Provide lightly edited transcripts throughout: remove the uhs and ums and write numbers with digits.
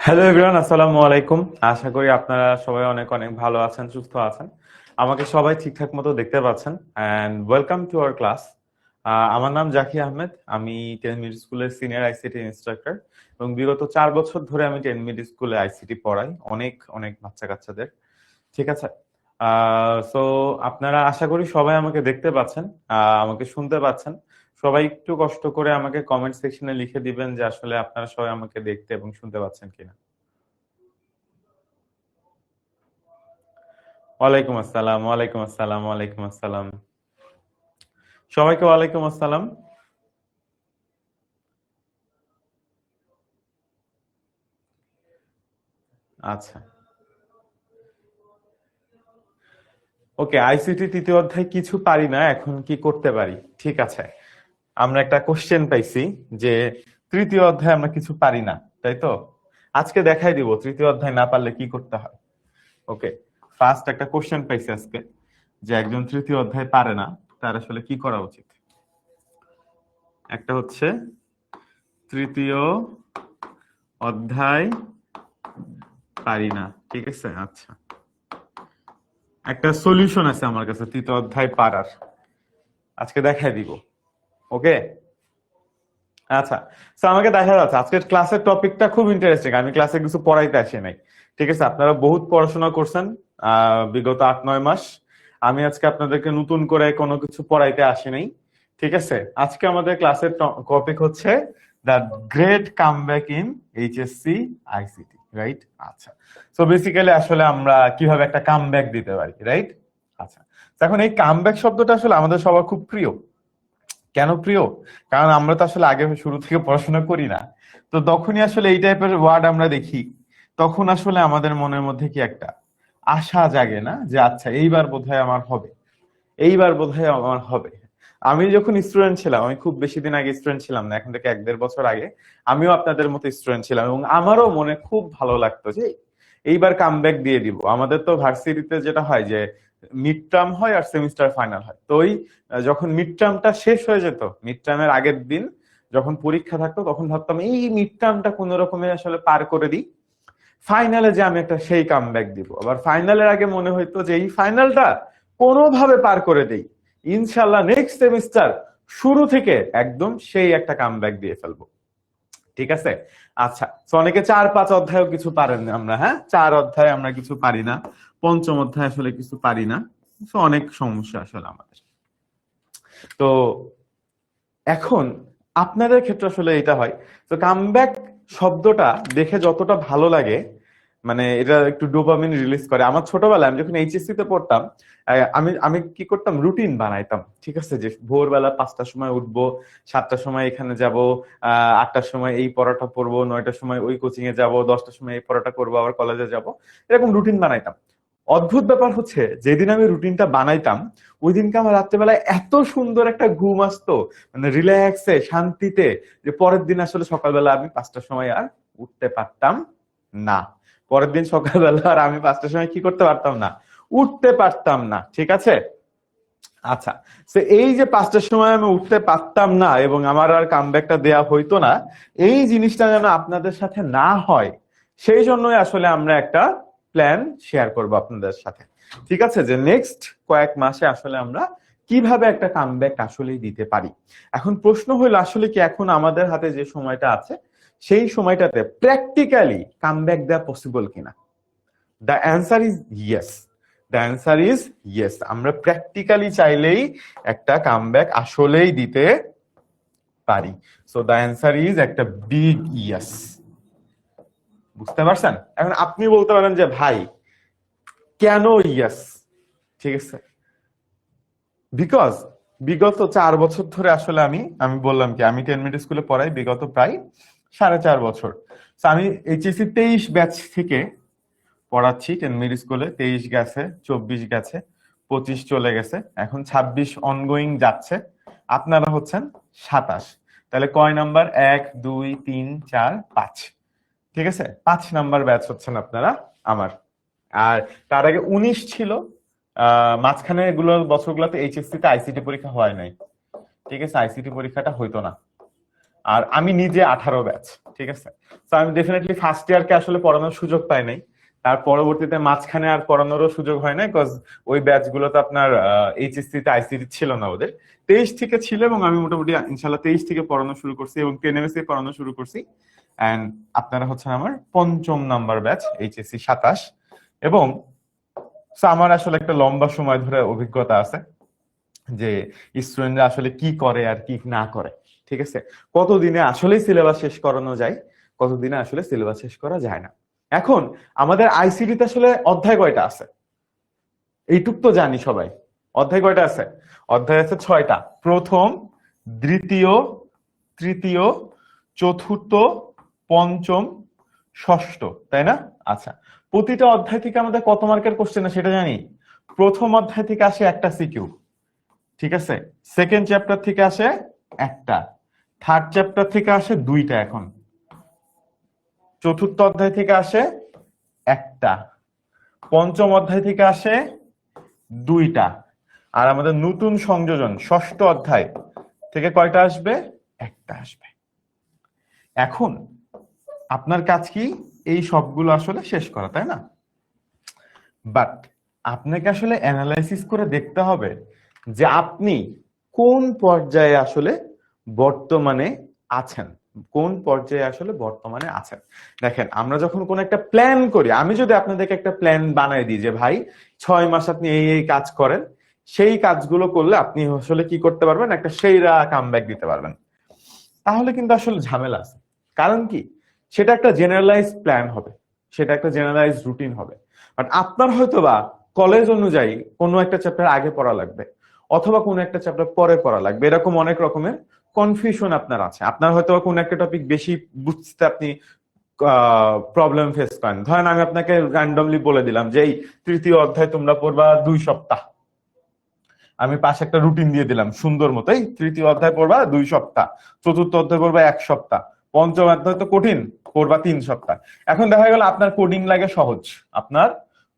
Hello everyone, আসসালামু আলাইকুম। আশা করি আপনারা সবাই অনেক অনেক ভালো আছেন, সুস্থ আছেন। আমাকে সবাই ঠিকঠাক মতো দেখতে পাচ্ছেন। And welcome to our class. আমার নাম জাকি আহমেদ। আমি 10 মিনিট স্কুলের সিনিয়র আইসিটি ইনস্ট্রাক্টর এবং বিগত 4 বছর ধরে আমি 10 মিনিট স্কুলে আইসিটি পড়াই অনেক অনেক বাচ্চা কাচ্চাদের। ঠিক আছে। সো আপনারা আশা করি সবাই আমাকে দেখতে পাচ্ছেন, আমাকে শুনতে পাচ্ছেন। সবাই একটু কষ্ট করে আমাকে কমেন্ট সেকশনে লিখে দিবেন যে আসলে আপনারা সবাই আমাকে দেখতে এবং শুনতে পাচ্ছেন কিনা। ওয়ালাইকুম আসসালাম, ওয়ালাইকুম আসসালাম, ওয়ালাইকুম আসসালাম। সবাইকে ওয়ালাইকুম আসসালাম। আচ্ছা, ওকে। আইসিটি তৃতীয় অধ্যায় কিছু পারি না, এখন কি করতে পারি? ঠিক আছে, আমরা একটা কোশ্চেন পাইছি যে তৃতীয় অধ্যায় আমরা কিছু পারি না, তাই তো? আজকে দেখাই দিব তৃতীয় অধ্যায় না পারলে কি করতে হয়। ওকে, ফার্স্ট একটা কোশ্চেন পাইছি আজকে যে একজন তৃতীয় অধ্যায় পারে না, তার আসলে কি করা উচিত। একটা হচ্ছে তৃতীয় অধ্যায় পারি না, ঠিক আছে। আচ্ছা, একটা সলিউশন আছে আমার কাছে তৃতীয় অধ্যায় পারার, আজকে দেখাই দিব। ওকে, আচ্ছা। তো আমাকে দেখা যাচ্ছে আজকের ক্লাসের টপিকটা খুব ইন্টারেস্টিং। আমি ক্লাসে কিছু পড়াইতে আসি নাই, ঠিক আছে। আপনারা বহুত পড়াশোনা করছেন বিগত 8-9 মাস। আমি আজকে আপনাদেরকে নতুন করে কোনো কিছু পড়াইতে আসি নাই, ঠিক আছে। আজকে আমাদের ক্লাসের টপিক হচ্ছে the great comeback in HSC ICT, right? আচ্ছা, সো বেসিক্যালি আসলে আমরা কিভাবে একটা কামব্যাক দিতে পারি, রাইট? আচ্ছা, তো এখন এই কামব্যাক শব্দটা আসলে আমাদের সবার খুব প্রিয়। কেন প্রিয়? কারণ আমরা তো আসলে আগে শুরু থেকে পড়াশোনা করি না। তো তখনই আসলে এই টাইপের ওয়ার্ড আমরা দেখি, তখন আসলে আমাদের মনের মধ্যে কি একটা আশা জাগে না যে আচ্ছা এইবার বোধহয় আমার হবে, এইবার বোধহয় আমার হবে। আমি যখন স্টুডেন্ট ছিলাম, আমি খুব বেশি দিন আগে স্টুডেন্ট ছিলাম না, এখন থেকে 1-1.5 বছর আগে আমিও আপনাদের মতো স্টুডেন্ট ছিলাম এবং আমারও মনে খুব ভালো লাগতো যে এইবার কামব্যাক দিয়ে দিব। আমাদের তো ভার্সিটিতে যেটা হয় যে মিড টার্ম হয় আর সেমিস্টার ফাইনাল হয়, তো ওই যখন মিড টার্মটা শেষ হয়ে যেত, মিড টার্মের আগের দিন যখন পরীক্ষা থাকতো, তখন ভাবতাম এই মিড টার্মটা কোন রকমে আসলে পার করে দিই, ফাইনালে যে আমি একটা সেই কামব্যাক দিব। আবার ফাইনালের আগে মনে হইতো যে এই ফাইনালটা কোনোভাবে পার করে দেই, ইনশাল্লাহ নেক্সট সেমিস্টার শুরু থেকে একদম সেই একটা কামব্যাক দিয়ে ফেলবো, ঠিক আছে। আচ্ছা, তো অনেকে 4-5 অধ্যায়ও কিছু পারেন না আমরা, হ্যাঁ, 4 অধ্যায় আমরা কিছু পারি না, পঞ্চম অধ্যায় আসলে কিছু পারি না। তো অনেক সমস্যা আসলে আমাদের। তো এখন আপনাদের ক্ষেত্রে আসলে এটা হয়। তো কামব্যাক শব্দটা দেখে যতটা ভালো লাগে, মানে এটা একটু ডোপামিন রিলিজ করে। আমার ছোটবেলায় আমি যখন এইচএসসি তে পড়তাম, আমি আমি কি করতাম, রুটিন বানাইতাম, ঠিক আছে। যে ভোরবেলা 5টার সময় উঠবো, 7টার সময় এখানে যাব, 8টার সময় এই পড়াটা পড়বো, 9টার সময় ওই কোচিং এ যাব, 10টার সময় এই পড়াটা করবো, আবার কলেজে যাব, এরকম রুটিন বানাইতাম। অদ্ভুত ব্যাপার হচ্ছে যেদিন আমি রুটিনটা বানাইতাম, ওই দিনকে আমার রাত্রেবেলায় এত সুন্দর একটা ঘুম আসতো, মানে রিল্যাক্সে শান্তিতে, যে পরের দিন আসলে সকালবেলা আমি 5টার সময় আর উঠতে পারতাম না। পরের দিন সকালবেলা আর আমি 5টার সময় কি করতে পারতাম না, উঠতে পারতাম না, ঠিক আছে। আচ্ছা, তো এই যে 5টার সময় আমি উঠতে পারতাম না এবং আমার আর কামব্যাকটা দেয়া হইতো না, এই জিনিসটা যেন আপনাদের সাথে না হয়, সেই জন্যই আসলে আমরা একটা প্ল্যান শেয়ার করব আপনাদের সাথে, ঠিক আছে। যে নেক্সট কয়েক মাসে আসলে আমরা কিভাবে একটা কামব্যাক আসলেই দিতে পারি। এখন প্রশ্ন হলো আসলে কি এখন আমাদের হাতে যে সময়টা আছে, সেই সময়টাতে প্র্যাকটিক্যালি কামব্যাক দেওয়া পসিবল কিনা? The answer is yes. The answer is yes. আমরা প্র্যাকটিক্যালি চাইলেই একটা কামব্যাক আসলেই দিতে পারি। সো দ্য অ্যান্সার ইজ একটা বিগ ইয়েস। বুঝতে পারছেন? এখন আপনি বলতে পারেন যে ভাই কেন ইয়েস, ঠিক আছে। বিকজ বিগত 4 বছর ধরে আসলে আমি আমি বললাম কি, আমি 10 মিনিট স্কুলে পড়াই বিগত প্রায় 4.5 বছর। তো আমি এইচএসসি 23 ব্যাচ থেকে পড়াচ্ছি 10 মিড স্কুলে। 23 গেছে, 24 গেছে, 25 চলে গেছে, এখন 26 অনগোয়িং যাচ্ছে। আপনারা হচ্ছেন 27। তাহলে কয় নাম্বার? 1, 2, 3, 4, 5, ঠিক আছে। 5 নাম্বার ব্যাচ হচ্ছেন আপনারা আমার। আর তার আগে 19 ছিল। মাঝখানে এগুলো বছরগুলোতে এইচএসসি তে আইসিটি পরীক্ষা হয় নাই, ঠিক আছে, আইসিটি পরীক্ষাটা হইতো না। আর আমি নিজে 18 ব্যাচ, ঠিক আছে। তো আমি ডেফিনেটলি ফার্স্ট ইয়ারকে আসলে পড়ানোর সুযোগ পাই নাই, তার পরবর্তীতে মাঝখানে আর পড়ানোরও সুযোগ হয় না, বিকজ ওই ব্যাচ গুলো তো আপনার এইচএসসি তে আইসিটি ছিল না, ওদের 23 থেকে ছিল, এবং আমি মোটামুটি ইনশাল্লাহ 23 থেকে পড়ানো শুরু করছি এবং 10 এমএসসি পড়ানো শুরু করছি। এন্ড আপনারা হচ্ছেন আমার 5ম নাম্বার ব্যাচ, এইচএসসি 27। এবং আমার আসলে একটা লম্বা সময় ধরে অভিজ্ঞতা আছে যে স্টুডেন্টরা আসলে কি করে আর কি না করে, ঠিক আছে। কতদিনে আসলে সিলেবাস শেষ করানো যায়, কতদিনে আসলে সিলেবাস শেষ করা যায় না। এখন আমাদের আইসিটি তে আসলে অধ্যায় কয়টা আছে এইটুক তো জানি সবাই। অধ্যায় কয়টা আছে? অধ্যায় আছে 6টা। প্রথম, দ্বিতীয়, তৃতীয়, চতুর্থ, পঞ্চম, ষষ্ঠ, তাই না? আচ্ছা, প্রতিটা অধ্যায় থেকে আমাদের কত মার্কের কোশ্চেন সেটা জানি। প্রথম অধ্যায় থেকে আসে একটা সিকিউ, ঠিক আছে। সেকেন্ড চ্যাপ্টার থেকে আসে একটা, থার্ড চ্যাপ্টার থেকে আসে 2টা, এখন চতুর্থ অধ্যায় থেকে আসে একটা, পঞ্চম অধ্যায় থেকে আসে 2টা, আর আমাদের নতুন সংযোজন ষষ্ঠ অধ্যায় থেকে কয়টা আসবে? একটা আসবে। এখন আপনার কাজ কি? এই সবগুলো আসলে শেষ করা, তাই না? বাট আপনাকে আসলে অ্যানালাইসিস করে দেখতে হবে যে আপনি কোন পর্যায়ে আসলে বর্তমানে আছেন, কোন পর্যায়ে আসলে বর্তমানে আছেন। দেখেন, আমরা যখন কোন একটা প্ল্যান করি, আমি যদি আপনাদেরকে একটা প্ল্যান বানাই দিই যে ভাই 6 মাস আপনি এই এই কাজ করেন, সেই কাজগুলো করলে আপনি আসলে কি করতে পারবেন, একটা সেইরা কামব্যাক দিতে পারবেন, তাহলে কিন্তু আসলে ঝামেলা আছে। কারণ কি, সেটা একটা জেনারেলাইজ প্ল্যান হবে, সেটা একটা জেনারেলাইজ রুটিন হবে। বাট আপনার হয়তো বা কলেজ অনুযায়ী কোনো একটা চ্যাপ্টার আগে পড়া লাগবে, অথবা কোনো একটা চ্যাপ্টার পরে পড়া লাগবে, এরকম অনেক রকমের কনফিউশন আপনার আছে। আপনার হয়তো কোনো একটা টপিক বেশি বুঝতে আপনি প্রবলেম ফেস করেন। ধরেন আমি আপনাকে র্যান্ডমলি বলে দিলাম যে এই তৃতীয় অধ্যায় তোমরা পড়বা 2 সপ্তাহ, আমি পাশে একটা রুটিন দিয়ে দিলাম সুন্দর মতো, এই তৃতীয় অধ্যায় পড়বা 2 সপ্তাহ, চতুর্থ অধ্যায় পড়বা 1 সপ্তাহ, পঞ্চম অধ্যায় তো কঠিন, পড়বা 3 সপ্তাহ। এখন দেখা গেল আপনার কোডিং লাগে সহজ, আপনার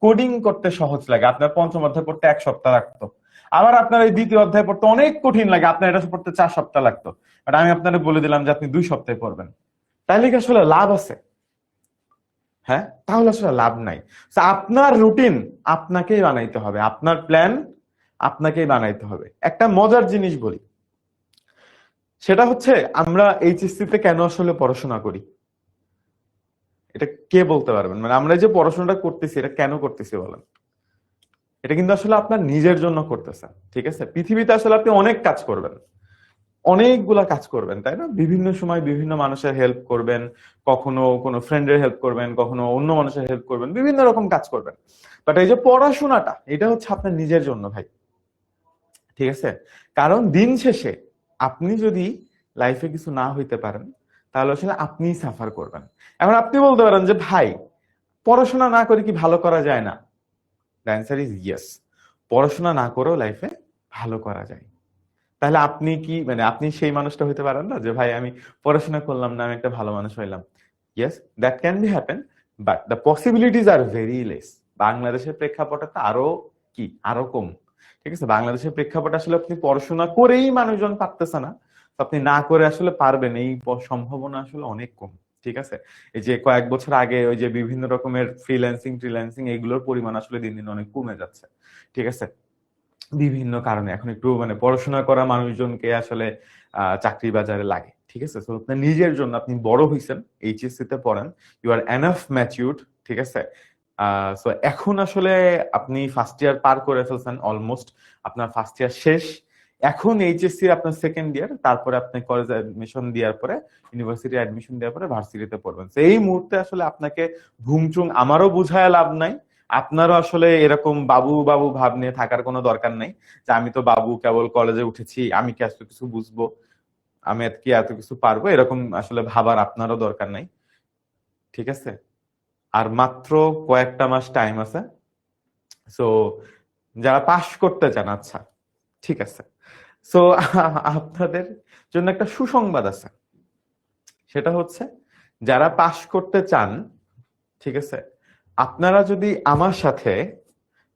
কোডিং করতে সহজ লাগে, আপনার পঞ্চম অধ্যায় পড়তে 1 সপ্তাহ লাগতো। আবার আপনার এই দ্বিতীয় অধ্যায় পড়তে অনেক কঠিন লাগে, আপনার এটা পড়তে 4 সপ্তাহ লাগতো। বাট আমি আপনাকে বলে দিলাম যে আপনি 2 সপ্তাহে পড়বেন, তাইলে কি আসলে লাভ আছে? হ্যাঁ, তাহলে আসলে লাভ নাই। আপনার রুটিন আপনাকেই বানাইতে হবে, আপনার প্ল্যান আপনাকেই বানাইতে হবে। একটা মজার জিনিস বলি, সেটা হচ্ছে আমরা এইচএসসি তে কেন আসলে পড়াশোনা করি, এটা কে বলতে পারবেন? মানে আমরা যে পড়াশোনাটা করতেছি এটা কেন করতেছি বলেন? এটা কিন্তু আসলে আপনার নিজের জন্য করতেছেন, ঠিক আছে। পৃথিবীতে আসলে আপনি অনেক কাজ করবেন, অনেকগুলা কাজ করবেন, তাই না? বিভিন্ন সময় বিভিন্ন মানুষের হেল্প করবেন, কখনো কোনো ফ্রেন্ডের হেল্প করবেন, কখনো অন্য মানুষের হেল্প করবেন, বিভিন্ন রকম কাজ করবেন। বাট এই যে পড়াশোনাটা, এটা হচ্ছে আপনার নিজের জন্য ভাই, ঠিক আছে। কারণ দিন শেষে আপনি যদি লাইফে কিছু না হইতে পারেন, তাহলে আসলে আপনিই সাফার করবেন। এখন আপনি বলতে পারেন যে ভাই, পড়াশোনা না করে কি ভালো করা যায় না? দ্য অ্যান্সার ইজ ইয়েস, পড়াশোনা না করেও লাইফে ভালো করা যায়। তাহলে আপনি কি, মানে আপনি সেই মানুষটা হইতে পারেন না যে ভাই আমি পড়াশোনা করলাম না, আমি একটা ভালো মানুষ হইলাম? Yes, that can be happen, but the পসিবিলিটিজ are very less. বাংলাদেশের প্রেক্ষাপটে তো আরো কি, আরো কম, ঠিক আছে। বাংলাদেশের প্রেক্ষাপটে আসলে আপনি পড়াশোনা করেই মানুষজন পারতেছে না, তো আপনি না করে আসলে পারবেন এই সম্ভাবনা আসলে অনেক কম, ঠিক আছে। এই যে কয়েক বছর আগে ওই যে বিভিন্ন রকমের ফ্রিল্যান্সিং এগুলোর পরিমাণ আসলে দিন দিন অনেক কমে যাচ্ছে, ঠিক আছে, বিভিন্ন কারণে। এখন একটু মানে পড়াশোনা করা মানুষজনকে আসলে চাকরি বাজারে লাগে, ঠিক আছে। তো আপনার নিজের জন্য, আপনি বড় হইছেন, এইচএসসি তে পড়েন, ইউ আর এনাফ ম্যাচিউরড, ঠিক আছে। সো এখন আসলে আপনি ফার্স্ট ইয়ার পার করে ফেলছেন অলমোস্ট, আপনার ফার্স্ট ইয়ার শেষ। এখন এইচএসসি আপনার সেকেন্ড ইয়ার, তারপরে আপনি কলেজ অ্যাডমিশন দেওয়ার পরে, ইউনিভার্সিটি অ্যাডমিশন দেওয়ার পরে ভার্সিটিতে পড়বেন। তো এই মুহূর্তে আসলে আপনাকে ভুংচুং আমারও বুঝায় লাভ নাই, আপনারও আসলে এরকম বাবু বাবু ভাব নিয়ে থাকার কোনো দরকার নাই যে আমি তো বাবু, কেবল কলেজে উঠেছি, আমি কি এত কিছু বুঝবো, আমি কি এত কিছু পারবো, এরকম আসলে ভাবার আপনারও দরকার নাই, ঠিক আছে। আর মাত্র কয়েকটা মাস টাইম আছে। সো যারা পাশ করতে চান, আচ্ছা ঠিক আছে, সো আপনাদের জন্য একটা সুসংবাদ আছে। সেটা হচ্ছে, যারা পাশ করতে চান, ঠিক আছে, আপনারা যদি আমার সাথে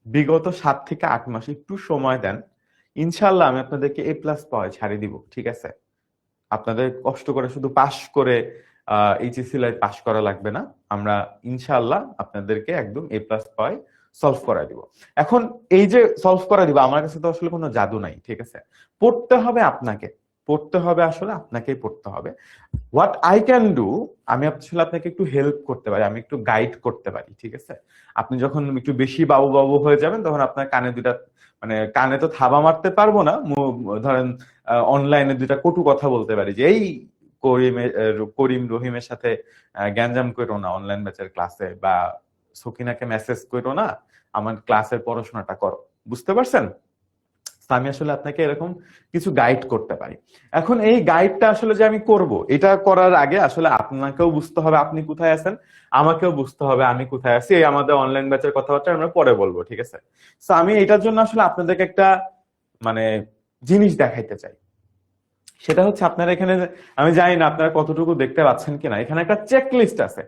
বিগত 7 থেকে 8 মাস একটু সময় দেন, ইনশাল্লাহ আমি আপনাদেরকে A+ পাওয়ায় ছাড়িয়ে দিব, ঠিক আছে। আপনাদের কষ্ট করে শুধু পাস করে এইচএসসি লাইফ পাস করা লাগবে না। আমরা ইনশাআল্লাহ আপনাদেরকে একদম এ প্লাস পাই সলভ করা দিব। এখন এই যে সলভ করা দিব, আমার কাছে তো আসলে কোনো জাদু নাই, ঠিক আছে? পড়তে হবে আপনাকে, পড়তে হবে, আসলে আপনাকেই পড়তে হবে। হোয়াট আই ক্যান ডু, আমি আসলে আপনাকে একটু হেল্প করতে পারি, আমি একটু গাইড করতে পারি, ঠিক আছে? আপনি যখন একটু বেশি বাবু বাবু হয়ে যাবেন, তখন আপনার কানে দুটা, মানে কানে তো থাবা মারতে পারবো না, ধরেন অনলাইনে দুটা কটু কথা বলতে পারি যে এই করিম রহিমের সাথে গ্যাঞ্জাম করো না অনলাইন ব্যাচের ক্লাসে, বা সকিনাকে মেসেজ করো না, আমার ক্লাসের পড়াশোনাটা করো। বুঝতে পারছেন? আমি আসলে আপনাকে এরকম কিছু গাইড করতে পারি। এখন এই গাইডটা আসলে যে আমি করব, এটা করার আগে আসলে আপনাকেও বুঝতে হবে আপনি কোথায় আছেন, আমাকেও বুঝতে হবে আমি কোথায় আছি। এই আমাদের অনলাইন ব্যাচের কথাবার্তা আমরা পরে বলবো, ঠিক আছে? তো আমি এটার জন্য আসলে আপনাদেরকে একটা মানে জিনিস দেখাইতে চাই। সেটা হচ্ছে, আপনারা এখানে, আমি জানি না আপনারা কতটুকু দেখতে পাচ্ছেন কিনা, এখানে একটা চেক লিস্ট আছে,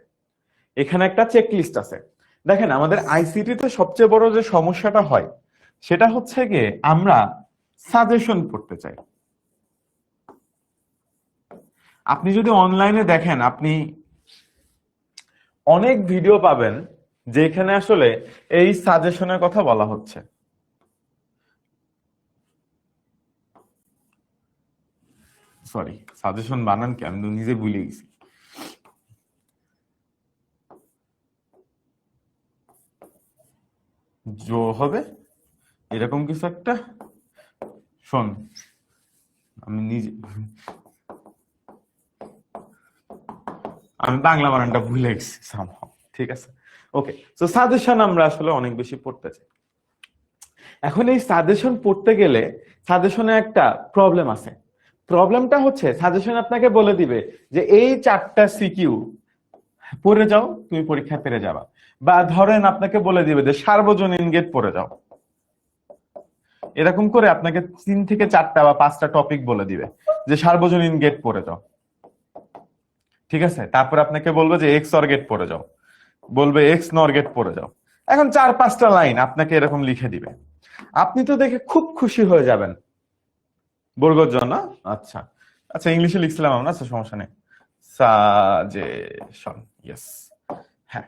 এখানে একটা চেক লিস্ট আছে। দেখেন, আমাদের আইসিটি তে সবচেয়ে বড় যে সমস্যাটা হয় সেটা হচ্ছে গিয়ে আমরা সাজেশন পড়তে চাই। আপনি যদি অনলাইনে দেখেন, আপনি অনেক ভিডিও পাবেন যেখানে আসলে এই সাজেশনের কথা বলা হচ্ছে। সরি, সাজেশন বানান কি আমি তো নিজে ভুলে গেছি। জো হবে এরকম কিছু একটা, শোন, আমি নিজে, আমি বাংলা বানানটা ভুলে গেছি somehow, ঠিক আছে? ওকে, তো সাজেশন আমরা আসলে অনেক বেশি পড়তে চাই। এখন এই সাজেশন পড়তে গেলে সাজেশনে একটা প্রবলেম আছে। প্রবলেমটা হচ্ছে, সাজেশন আপনাকে বলে দিবে যে এই 4টা সিকিউ পড়ে যাও, তুমি পরীক্ষায় পেরে যাবা। বা ধরেন আপনাকে বলে দিবে যে সার্বজনীন গেট পড়ে যাও, এরকম করে আপনাকে 3 থেকে 4টা বা 5টা টপিক বলে দিবে যে সার্বজনীন গেট পড়ে যাও, ঠিক আছে? তারপর আপনাকে বলবে যে এক্স অর গেট পড়ে যাও, বলবে এক্স নর গেট পড়ে যাও। এখন 4-5টা লাইন আপনাকে এরকম লিখে দিবে। আপনি তো দেখে খুব খুশি হয়ে যাবেন, বর্গর জন্য। আচ্ছা আচ্ছা, ইংলিশে লিখছিলাম আমরা, আচ্ছা সমস্যা নেই। সাজেশন, ইয়েস, হ্যাঁ।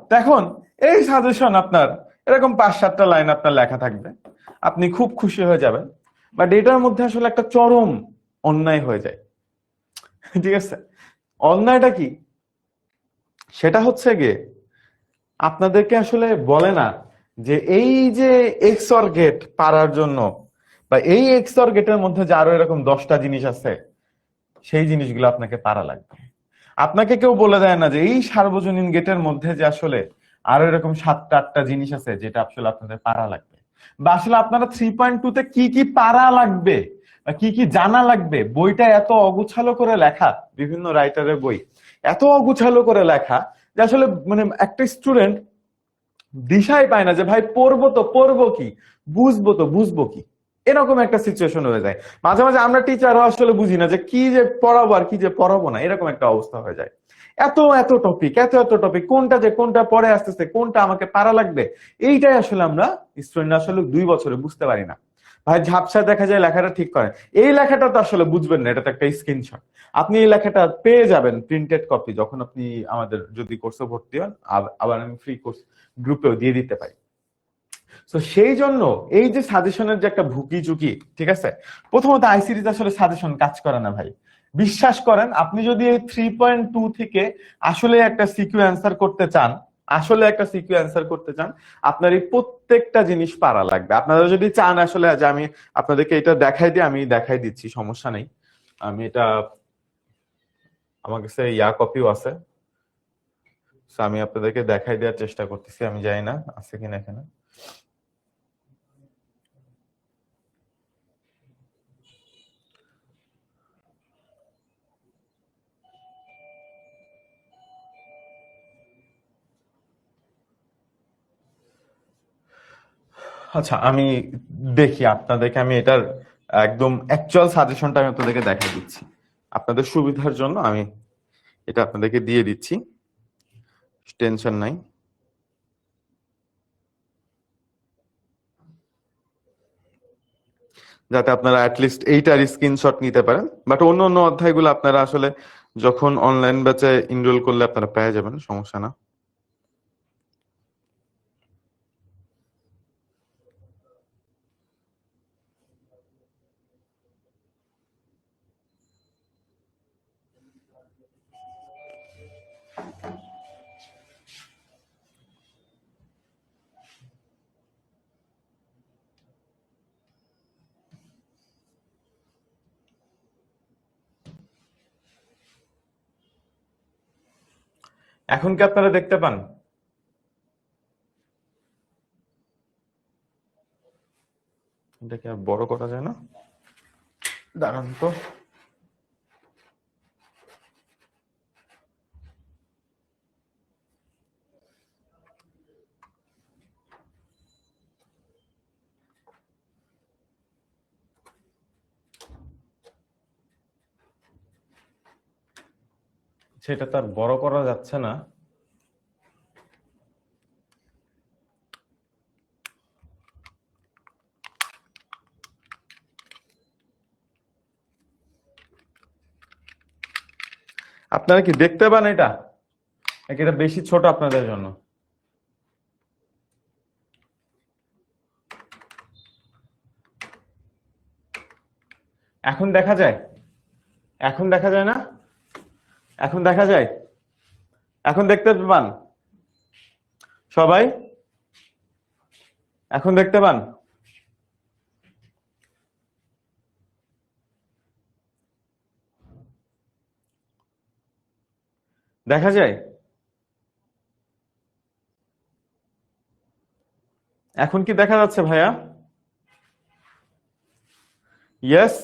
তো এখন এই সাজেশন আপনার এরকম 5-7টা লাইন আপনার লেখা থাকবে, আপনি খুব খুশি হয়ে যাবেন। বাট এটার মধ্যে আসলে একটা চরম অন্যায় হয়ে যায়, ঠিক আছে? অন্যায়টা কি? সেটা হচ্ছে গিয়ে, আপনাদেরকে আসলে বলে না যে এই যে এক্সঅর গেট পারার জন্য, বা এই এক্সঅর গেটের মধ্যে যে আরো এরকম 10টা জিনিস আছে, সেই জিনিসগুলো আপনাকে পারা লাগবে। আপনাকে কেউ বলে দেয় না যে এই সার্বজনীন গেটের মধ্যে যে আসলে আরো এরকম 7-8টা জিনিস আছে যেটা আসলে আপনাদের পারা লাগবে, বা আসলে আপনারা 3.2 তে কি কি পারা লাগবে বা কি কি জানা লাগবে। বইটা এত অগুছালো করে লেখা, বিভিন্ন রাইটারের বই এত অগুছালো করে লেখা যে আসলে মানে একটা স্টুডেন্ট দিশাই পায় না যে ভাই পড়বো তো পড়বো কি, বুঝবো তো বুঝবো কি। এরকম একটা সিচুয়েশন হয়ে যায়। মাঝে মাঝে আমরা টিচারও আসলে বুঝি না যে কি যে পড়াবো আর কি যে পড়াবো না, এরকম একটা অবস্থা হয়ে যায়। এত এত টপিক, এত এত টপিক, কোনটা যে কোনটা পরে আসতেছে, কোনটা আমাকে পারা লাগবে, এইটাই আসলে আমরা স্টুডেন্ট আসলে 2 বছরে বুঝতে পারি না। ভাই ঝাপসা দেখা যায় লেখাটা ঠিক করে, এই লেখাটা তো আসলে বুঝবেন না, এটা তো একটা স্ক্রিনশট। আপনি এই লেখাটা পেয়ে যাবেন প্রিন্টেড কপি যখন আপনি আমাদের যদি কোর্সে ভর্তি হন, আবার আমি ফ্রি কোর্স গ্রুপেও দিয়ে দিতে পারি। তো সেই জন্য এই যে সাজেশনের যে একটা ভুকি চুকি, ঠিক আছে? প্রথমত আইসিটিতে আসলে সাজেশন কাজ করে না ভাই, বিশ্বাস করেন। আপনি যদি এই 3.2 থেকে আসলে একটা সিকিউ অ্যান্সার করতে চান, আসলে একটা সিকিউ অ্যান্সার করতে চান, আপনার এই প্রত্যেকটা জিনিস পারা লাগবে। আপনারা যদি চান আসলে যে আমি আপনাদেরকে এটা দেখাই দিই, আমি দেখাই দিচ্ছি, সমস্যা নেই। আমি এটা, আমার কাছে কপিও আছে, তো আমি আপনাদেরকে দেখাই দেওয়ার চেষ্টা করতেছি। আমি জানি না আছে কিনা এখানে। আচ্ছা, আমি দেখি আপনাদেরকে, আমি এটার একদম অ্যাকচুয়াল সাজেশনটা আমি আপনাদেরকে দেখাই দিচ্ছি আপনাদের সুবিধার জন্য। আমি এটা আপনাদেরকে দিয়ে দিচ্ছি, টেনশন নাই। যাতে আপনারা অ্যাটলিস্ট এইটার স্ক্রিনশট নিতে পারেন। বাট অন্য অন্য অধ্যায়গুলো আপনারা আসলে যখন অনলাইন ব্যাচে এনরোল করলে আপনারা পেয়ে যাবেন, সমস্যা না। এখন কি আপনারা দেখতে পান? এটাকে আর বড় করা যায় না? দাঁড়ান তো। সেটা তো আর বড় করা যাচ্ছে না। আপনারা কি দেখতে পান এটা? নাকি এটা বেশি ছোট আপনাদের জন্য? এখন দেখা যায়? এখন দেখা যায় না? এখন দেখা যায়? এখন দেখতে পান সবাই? এখন দেখতে পান? দেখা যায়? এখন কি দেখা যাচ্ছে ভাইয়া? ইয়েস?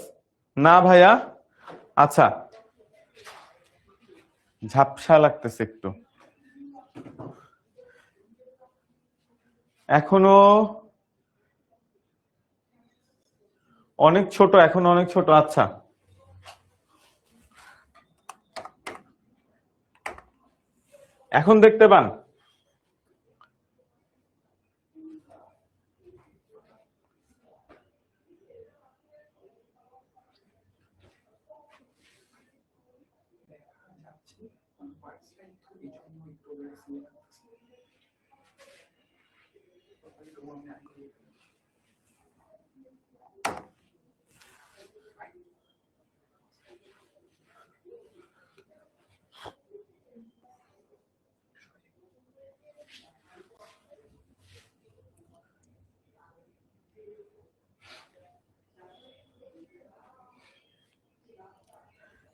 না ভাইয়া? আচ্ছা, ঝাপসা লাগতেছে একটু। এখনো অনেক ছোট, এখনো অনেক ছোট। আচ্ছা, এখন দেখতে পান?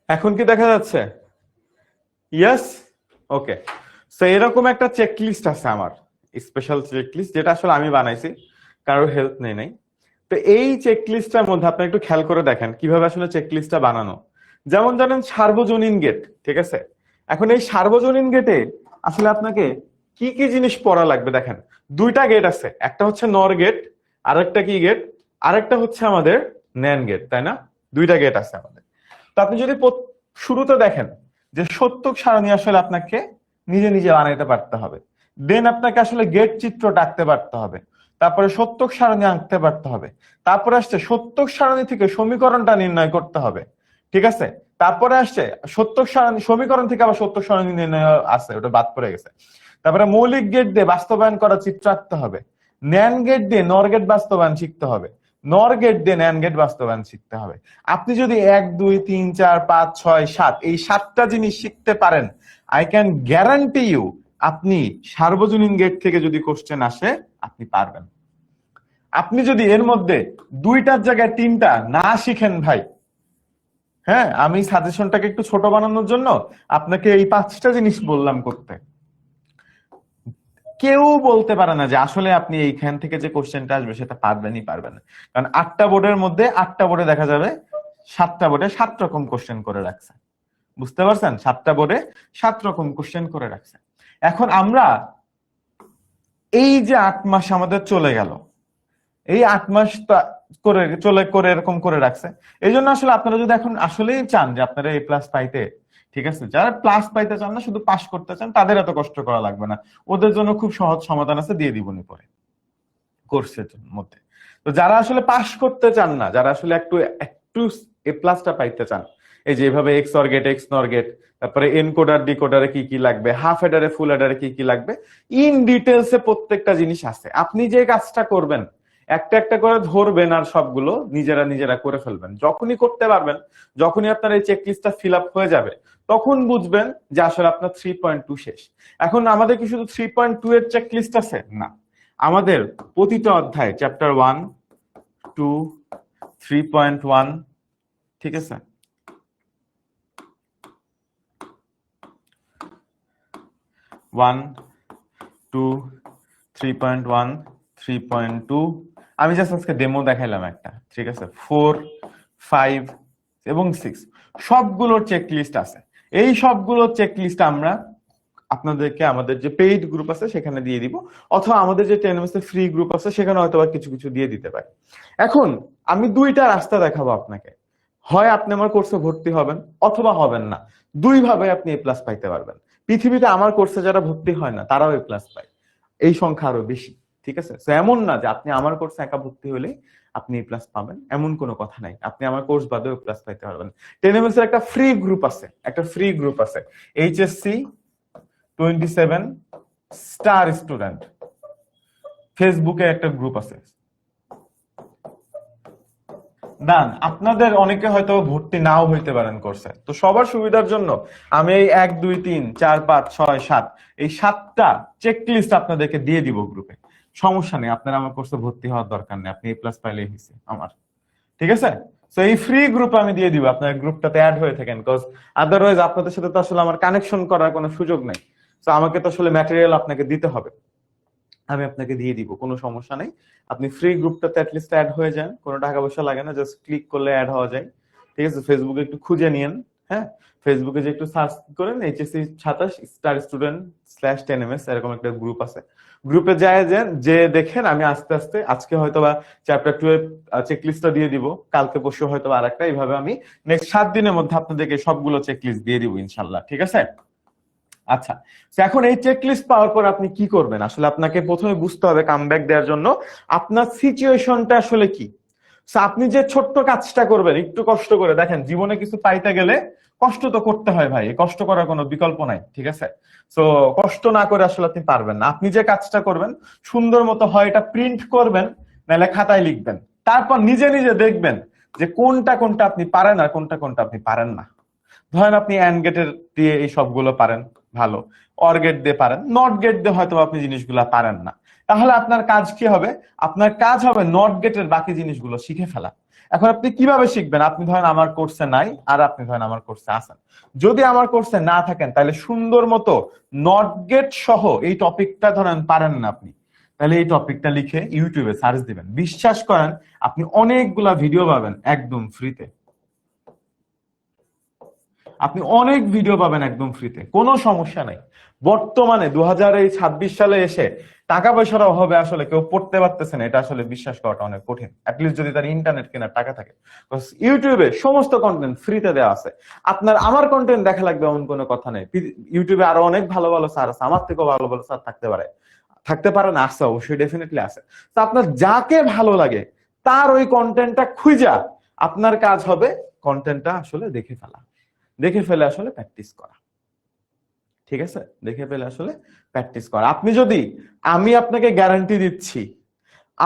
এখন কি দেখা যাচ্ছে? ইয়েস? ওকে। সো এরকম একটা চেকলিস্ট আছে আমার, স্পেশাল চেকলিস্ট, যেটা আসলে আমি বানাইছি, কারোর হেল্প নেই নাই। তো এই চেকলিস্টটার মধ্যে আপনি একটু খেয়াল করে দেখেন কিভাবে আসলে চেকলিস্টটা বানানো। যেমন জানেন সার্বজনীন গেট, ঠিক আছে? এখন এই সার্বজনীন গেটে আসলে আপনাকে কি কি জিনিস পড়া লাগবে দেখেন। দুইটা গেট আছে, একটা হচ্ছে নর গেট, আরেকটা কি গেট, আরেকটা হচ্ছে আমাদের ন্যান গেট, তাই না? দুইটা গেট আছে আমাদের। তো আপনি যদি শুরুতে দেখেন যে সত্যক সারণী আসলে আপনাকে নিজে নিজে বানাইতে পারতে হবে, দেন আপনাকে আসলে গেট চিত্র আঁকতে পারতে হবে, তারপরে সত্যক সারণী আঁকতে পারতে হবে, তারপরে আসছে সত্যক সারণী থেকে সমীকরণটা নির্ণয় করতে হবে, ঠিক আছে? তারপরে আসছে সত্যক সারণী, সমীকরণ থেকে আবার সত্যক সারণী নির্ণয় আছে, ওটা বাদ পড়ে গেছে। তারপরে মৌলিক গেট দিয়ে বাস্তবায়ন করা চিত্র আঁকতে হবে, ন্যান গেট দিয়ে নর গেট বাস্তবায়ন শিখতে হবে, নর গেট দিয়ে ন্যান গেট বাস্তবায়ন শিখতে হবে। আপনি যদি 1 2 3 4 5 6 7 এই 7টা জিনিস শিখতে পারেন, আই ক্যান গ্যারান্টি ইউ আপনি সার্বজনীন গেট থেকে যদি কোশ্চেন আসে আপনি পারবেন। আপনি যদি এর মধ্যে দুইটার জায়গায় তিনটা না শিখেন ভাই, হ্যাঁ, আমি সাজেশনটাকে একটু ছোট বানানোর জন্য আপনাকে এই 5টা জিনিস বললাম করতে। কেউ বলতে পারে না যে আসলে আপনি এইখান থেকে যে কোশ্চেনটা আসবে সেটা পারবেনই পারবেন না। কারণ 8টা বোর্ডের মধ্যে 8টা বোর্ডে দেখা যাবে 7টা বোর্ডে 7 রকম কোশ্চেন করে রাখছে। বুঝতে পারছেন? 7টা বোর্ডে 7 রকম কোশ্চেন করে রাখছে। এখন আমরা এই যে 8 মাস আমাদের চলে গেল, এই 8 মাস করে এরকম করে রাখছে। এই জন্য আসলে আপনারা যদি এখন আসলেই চান যে আপনারা A+ পাইতে, ঠিক আছে, যারা প্লাস পাইতে চান না, শুধু পাস করতে চান, তাদের এত কষ্ট করা লাগবে না। ওদের জন্য খুব সহজ সমাধান আছে, দিয়ে দিবনি পরে কোর্সের মধ্যে। তো যারা আসলে পাস করতে চান না, যারা আসলে একটু একটু এ প্লাসটা পাইতে চান, এই যে এভাবে এক্স অর গেট এক্স নর গেট, তারপরে এনকোডার ডিকোডারে কি কি লাগবে, হাফ হেডারে ফুল হেডারে কি কি লাগবে, ইন ডিটেলসে প্রত্যেকটা জিনিস আছে। আপনি যে কাজটা করবেন একটা একটা করে ধরবেন আর সবগুলো নিজেরা নিজেরা করে ফেলবেন। যখনই করতে পারবেন, যখনই আপনার এই চেকলিস্টটা ফিল আপ হয়ে যাবে, তখন বুঝবেন যে আসলে আপনার 3.2 শেষ। এখন আমাদের কি শুধু 3.2 এর চেকলিস্ট আছে? না, আমাদের প্রতিটা অধ্যায় চ্যাপ্টার 1, 2, 3.1, ঠিক আছে, 1, 2, 3.1, 3.2, আমি জাস্ট আজকে ডেমো দেখাইলাম একটা, ঠিক আছে। 4, 5 এবং 6 সবগুলোর চেকলিস্ট আছে। এই সবগুলোর চেকলিস্ট আমরা আপনাদেরকে আমাদের যে পেইড গ্রুপ আছে সেখানে দিয়ে দিব, অথবা আমাদের যে 10 এর ফ্রি গ্রুপ আছে সেখানে হয়তো কিছু কিছু দিয়ে দিতে পারি। এখন আমি দুইটা রাস্তা দেখাবো আপনাকে, হয় আপনি আমার কোর্সে ভর্তি হবেন অথবা হবেন না। দুই ভাবে আপনি এ প্লাস পাইতে পারবেন। পৃথিবীতে আমার কোর্সে যারা ভর্তি হয় না তারাও এ প্লাস পায়, এই সংখ্যা আরো বেশি, ঠিক আছে। তো এমন না যে আপনি আমার কোর্সে একা ভর্তি হলে আপনি এ প্লাস পাবেন, এমন কোনো কথা নাই। আপনি আমার কোর্স বাদেও এ প্লাস পাইতে পারবেন। 10 এর একটা ফ্রি গ্রুপ আছে, একটা ফ্রি গ্রুপ আছে, এইচএসসি 27 স্টার স্টুডেন্ট, ফেসবুকে একটা গ্রুপ আছে। দান আপনাদের অনেকে হয়তো ভর্তি নাও হইতে পারেন কোর্সে, তো সবার সুবিধার জন্য আমি এই 1, 2, 3, 4, 5, 6, 7 এই 7টা চেকলিস্ট আপনাদেরকে দিয়ে দিব গ্রুপে। সমস্যা নেই, আপনার আমার কোর্সে ভর্তি হওয়ার দরকার নেই, আপনি এ প্লাস পাইলেই হয়েছে আমার, ঠিক আছে। তো এই ফ্রি গ্রুপে আমি দিয়ে দিব, আপনার গ্রুপটাতে অ্যাড হয়ে থাকেন, বিকজ আদারওয়াইজ আপনাদের সাথে তো আসলে আমার কানেকশন করার কোনো সুযোগ নাই। তো আমাকে তো আসলে ম্যাটেরিয়াল আপনাকে দিতে হবে, আমি আপনাকে দিয়ে দিব, কোনো সমস্যা নেই। আপনি ফ্রি গ্রুপটাতে অ্যাটলিস্ট অ্যাড হয়ে যান, কোনো টাকা পয়সা লাগে না, জাস্ট ক্লিক করলে অ্যাড হওয়া যায়, ঠিক আছে। ফেসবুকে একটু খুঁজে নিয়েন, হ্যাঁ, ফেসবুকে যে একটু সার্চ করেন HSC 27 star student slash 10ms এরকম একটা গ্রুপ আছে, গ্রুপে যায় যে দেখেন। আমি আস্তে আস্তে আজকে হয়তো বা চ্যাপ্টার 2 এর চেকলিস্টটা দিয়ে দিব, কালকে পরশু হয়তো বা আরেকটা, এইভাবে আমি নেক্সট 7 দিনের মধ্যে আপনাদেরকে সবগুলো চেকলিস্ট দিয়ে দিব ইনশাল্লাহ, ঠিক আছে। আচ্ছা, এখন এই চেকলিস্ট পাওয়ার পর আপনি কি করবেন? আসলে আপনাকে প্রথমে বুঝতে হবে কামব্যাক দেওয়ার জন্য আপনার সিচুয়েশনটা আসলে কি। আপনি যে ছোট্ট কাজটা করবেন একটু কষ্ট করে, দেখেন জীবনে কিছু পাইতে গেলে কষ্ট তো করতে হয় ভাই, কষ্ট করার কোনো বিকল্প নাই, ঠিক আছে। তো কষ্ট না করে আসলে আপনি পারবেন না। আপনি যে কাজটা করবেন সুন্দর মতো হয় এটা প্রিন্ট করবেন, নাহলে খাতায় লিখবেন, তারপর নিজে নিজে দেখবেন যে কোনটা কোনটা আপনি পারেন আর কোনটা কোনটা আপনি পারেন না। ধরেন আপনি অ্যান্ড গেটের দিয়ে এই সবগুলো পারেন ভালো, অর গেট দিয়ে পারেন, নট গেট দিয়ে হয়তো আপনি জিনিসগুলো পারেন না, তাহলে আপনার কাজ কি হবে? আপনার কাজ হবে নট গেটের বাকি জিনিসগুলো শিখে ফেলা। এখন আপনি কিভাবে শিখবেন? আপনি ধরেন আমার কোর্সে নাই, আর আপনি ধরেন আমার কোর্সে আছেন। যদি আমার কোর্সে না থাকেন তাহলে সুন্দর মতো নট গেট সহ এই টপিকটা ধরেন পারেন না আপনি, তাহলে এই টপিকটা লিখে ইউটিউবে সার্চ দিবেন, বিশ্বাস করেন আপনি অনেকগুলা ভিডিও পাবেন একদম ফ্রিতে। আপনি অনেক ভিডিও পাবেন একদম ফ্রিতে, কোনো সমস্যা নাই। বর্তমানে 2026 সালে এসে টাকা পয়সার অভাবে আসলে কেউ পড়তে পারতেছে না, এটা আসলে বিশ্বাস করাটা অনেক কঠিন, অ্যাটলিস্ট যদি তার ইন্টারনেট কেনার টাকা থাকে। ইউটিউবে সমস্ত কন্টেন্ট ফ্রিতে দেওয়া আছে, আপনার আমার কন্টেন্ট দেখা লাগবে এমন কোনো কথা নেই। ইউটিউবে আরো অনেক ভালো ভালো স্যার আছে, আমার থেকেও ভালো ভালো স্যার থাকতে পারে না, আছে অবশ্যই, ডেফিনেটলি আছে। তো আপনার যাকে ভালো লাগে তার ওই কন্টেন্টটা খুঁজা আপনার কাজ হবে কন্টেন্টটা আসলে দেখে ফেলে আসলে প্র্যাকটিস করা, ঠিক আছে। দেখে ফেলে আসলে প্র্যাকটিস করা। আমি আপনাকে গ্যারান্টি দিচ্ছি,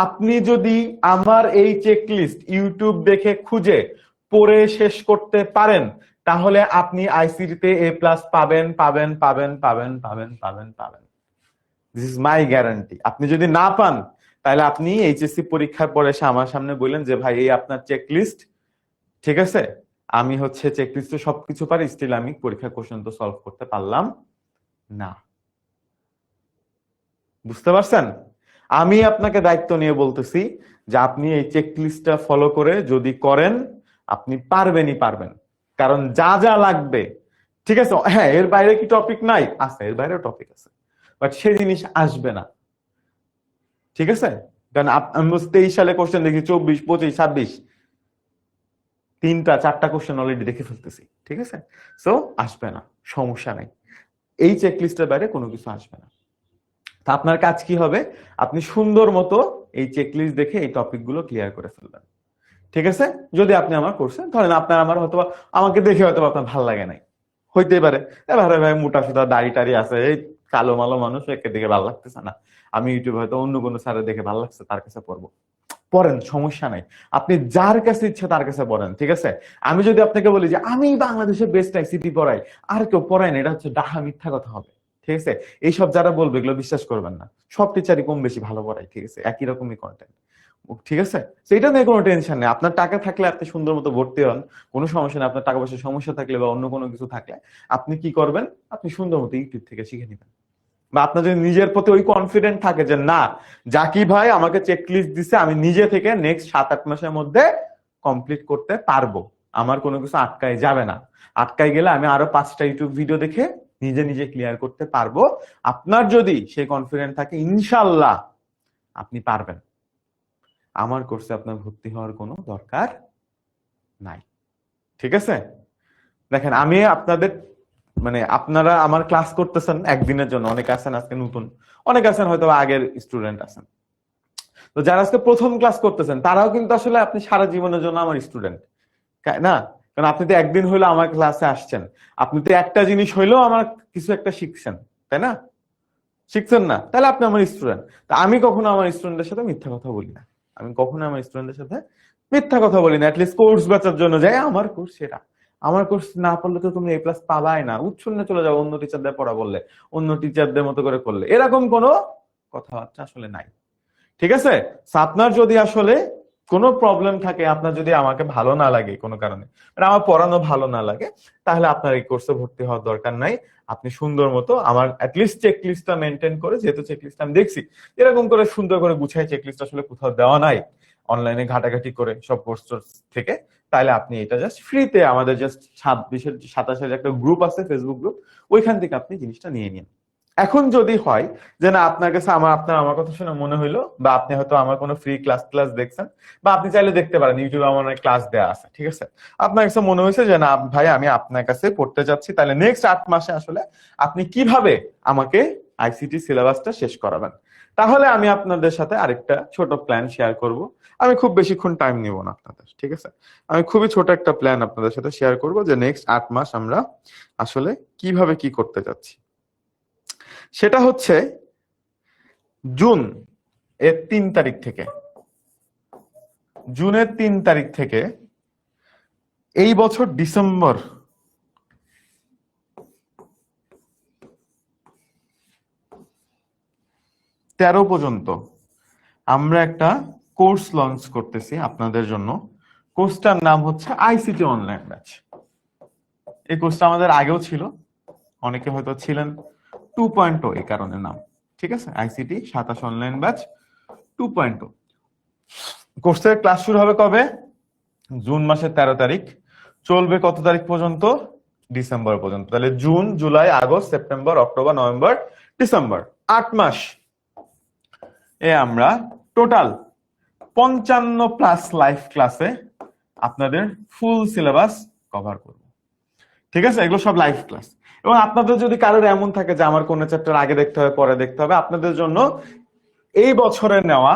আপনি যদি আমার এই চেকলিস্ট ইউটিউব দেখে খুঁজে পড়ে শেষ করতে পারেন, তাহলে আপনি আইসিটিতে এ প্লাস পাবেন পাবেন পাবেন পাবেন পাবেন পাবেন পাবেন। This is my guarantee. আপনি যদি না পান তাহলে আপনি এইচএসসি পরীক্ষার পরে এসে আমার সামনে বললেন যে ভাই এই আপনার চেকলিস্ট, ঠিক আছে, আমি হচ্ছে চেকলিস্টে সবকিছু পারি, স্টিল আমি পরীক্ষার কোশ্চেন তো সলভ করতে পারলাম না। বুঝতে পারছেন? আমি আপনাকে দায়িত্ব নিয়ে বলতেছি যে আপনি এই চেকলিস্টটা ফলো করে যদি করেন আপনি পারবেন, কারণ যা যা লাগবে, ঠিক আছে। হ্যাঁ, এর বাইরে কি টপিক নাই? আছে, এর বাইরেও টপিক আছে, বাট সেই জিনিস আসবে না, ঠিক আছে। কারণ আমি 23 সালে কোশ্চেন দেখি, 24, 25, 26, 3টা 4টা কোশ্চেন অলরেডি দেখে ফেলতেছি, ঠিক আছে। সো আসবে না, সমস্যা নাই, এই চেকলিস্টের বাইরে কোনো কিছু আসবে না। তা আপনার কাজ কি হবে? আপনি সুন্দর মতো এই চেকলিস্ট দেখে এই টপিকগুলো ক্লিয়ার করে ফেলবেন। ঠিক আছে? যদি আপনি আমার কোর্সে ধরেন আপনার আমার হয়তো আমাকে দেখে হয়তো আপনার ভালো লাগে নাই, হইতেই পারে এবারে ভাই মোটা সোটা দাড়ি টাড়ি আছে, এই কালো মালো মানুষ, একে দেখে ভালো লাগতেছে না, আমি ইউটিউবে হয়তো অন্য কোনো স্যারের দেখে ভালো লাগছে, তার কাছে পড়বো। পড়েন, সমস্যা নাই, আপনি যার কাছে ইচ্ছা তার কাছে পড়েন। ঠিক আছে? আমি যদি আপনাকে বলি যে আমি বাংলাদেশের বেস্ট আইসিটি পড়াই, আর কেউ পড়ায় না, এটা হচ্ছে ডাহা মিথ্যা কথা হবে। ঠিক আছে? এইসব যারা বলবে এগুলো বিশ্বাস করবেন না, সব টিচারই কম বেশি ভালো পড়ায়। ঠিক আছে? একই রকমই কন্টেন্ট। ঠিক আছে? সেটা নিয়ে কোনো টেনশন নেই, আপনার টাকা থাকলে আপনি সুন্দর মতো ভর্তি হন, কোনো সমস্যা নেই। আপনার টাকা পয়সার সমস্যা থাকলে বা অন্য কোনো কিছু থাকলে আপনি কি করবেন, আপনি সুন্দর মতো ইউটিউব থেকে শিখে নেবেন। বা আপনার যদি নিজের প্রতি ওই কনফিডেন্ট থাকে যে না, জাকি ভাই আমাকে চেকলিস্ট দিছে, আমি নিজে থেকে নেক্সট 7-8 মাসের মধ্যে কমপ্লিট করতে পারবো, আমার কোনো কিছু আটকায় যাবে না, আটকায় গেলে আমি আরো 5টা ইউটিউব ভিডিও দেখে নিজে নিজে ক্লিয়ার করতে পারবো, আপনার যদি সেই কনফিডেন্ট থাকে ইনশাল্লাহ আপনি পারবেন। আমার কোর্সে আপনার ভর্তি হওয়ার কোনো দরকার নাই। ঠিক আছে? দেখেন, আমি আপনাদের মানে আপনারা আমার ক্লাস করতেছেন একদিনের জন্য, অনেকে আছেন আজকে নতুন, অনেক আছেন হয়তো আগের স্টুডেন্ট আছেন। তো যারা আজকে প্রথম ক্লাস করতেছেন তারাও কিন্তু আসলে আপনি সারা জীবনের জন্য আমার স্টুডেন্ট না, কারণ আপনি তো একদিন হইলো আমার ক্লাসে আসছেন, আপনি তো একটা জিনিস হইলেও আমার কিছু একটা শিখছেন, তাই না? শিখছেন না, তাহলে আপনি আমার স্টুডেন্ট। তা আমি কখনো আমার স্টুডেন্টের সাথে মিথ্যা কথা বলি না, আমি কখনো আমার স্টুডেন্টের সাথে মিথ্যা কথা বলি না। অ্যাটলিস্ট কোর্স বাঁচার জন্য যাই, আমার কোর্স সেটা, আমার কোর্স না পড়লে তো তুমি A+ পাবাই না, উচ্ছন্নে চলে যাও অন্য টিচারদের পড়া বললে, অন্য টিচারদের মতো করে করলে, এরকম কোনো কথাবার্তা আসলে নাই। ঠিক আছে? আপনার যদি আসলে কোনো প্রবলেম থাকে, আপনার যদি আমাকে ভালো না লাগে কোনো কারণে, মানে আমার পড়ানো ভালো না লাগে, তাহলে আপনার এই কোর্সে ভর্তি হওয়ার দরকার নাই। আপনি সুন্দর মতো আমার অ্যাটলিস্ট চেকলিস্টটা মেনটেন করে, যেহেতু চেকলিস্ট আমি দেখছি এরকম করে সুন্দর করে গুছাই চেকলিস্ট আসলে কোথাও দেওয়া নাই, অনলাইনে ঘাটাঘাটি করে সব কোর্স থেকে, তাহলে আপনি এটা জাস্ট ফ্রিতে আমাদের জাস্ট 26-27 একটা গ্রুপ আছে, ফেসবুক গ্রুপ, ওইখান থেকে আপনি জিনিসটা নিয়ে নিন। এখন যদি হয় যে না, আপনার কাছে আপনার আমার কথা শুনে মনে হইলো, বা আপনি হয়তো আমার কোনো ফ্রি ক্লাস দেখছেন, বা আপনি চাইলে দেখতে পারেন ইউটিউবে আমার অনেক ক্লাস দেওয়া আছে, ঠিক আছে, আপনার কাছে মনে হয়েছে যে না ভাই আমি আপনার কাছে পড়তে যাচ্ছি, তাহলে নেক্সট 8 মাসে আসলে আপনি কিভাবে আমাকে আইসিটি সিলেবাসটা শেষ করাবেন, তাহলে আমি আপনাদের সাথে আরেকটা ছোট প্ল্যান শেয়ার করব। আমি খুব বেশিক্ষণ টাইম নিব না আপনাদের, ঠিক আছে? আমি খুবই ছোট একটা প্ল্যান আপনাদের সাথে শেয়ার করব যে নেক্সট 8 মাস আমরা আসলে কিভাবে কি করতে যাচ্ছি। সেটা হচ্ছে জুন এর 3 তারিখ থেকে, জুনের 3 তারিখ থেকে এই বছর ডিসেম্বর 13 পর্যন্ত আমরা একটা কোর্স লঞ্চ করতেছি আপনাদের জন্য। কোর্সটার নাম হচ্ছে আইসিটি অনলাইন ব্যাচ। এই কোর্সটা আমাদের আগেও ছিল, অনেকে হয়তো ছিলেন 2.0 এই কারণে নাম। ঠিক আছে? ICT 27 online batch 2.0। কোর্সের ক্লাস শুরু হবে কবে? জুন মাসের 13 তারিখ, চলবে কত তারিখ পর্যন্ত? ডিসেম্বর পর্যন্ত। তাহলে June, July, August, September, October, November, December, 8 মাস এ আমরা টোটাল 55+ লাইভ ক্লাসে আপনাদের ফুল সিলেবাস কভার করব। ঠিক আছে? এগুলো সব লাইভ ক্লাস। এবং আপনাদের যদি কারোর এমন থাকে যে আমার কোন চ্যাপ্টার আগে দেখতে হবে পরে দেখতে হবে, আপনাদের জন্য এই বছরে নেওয়া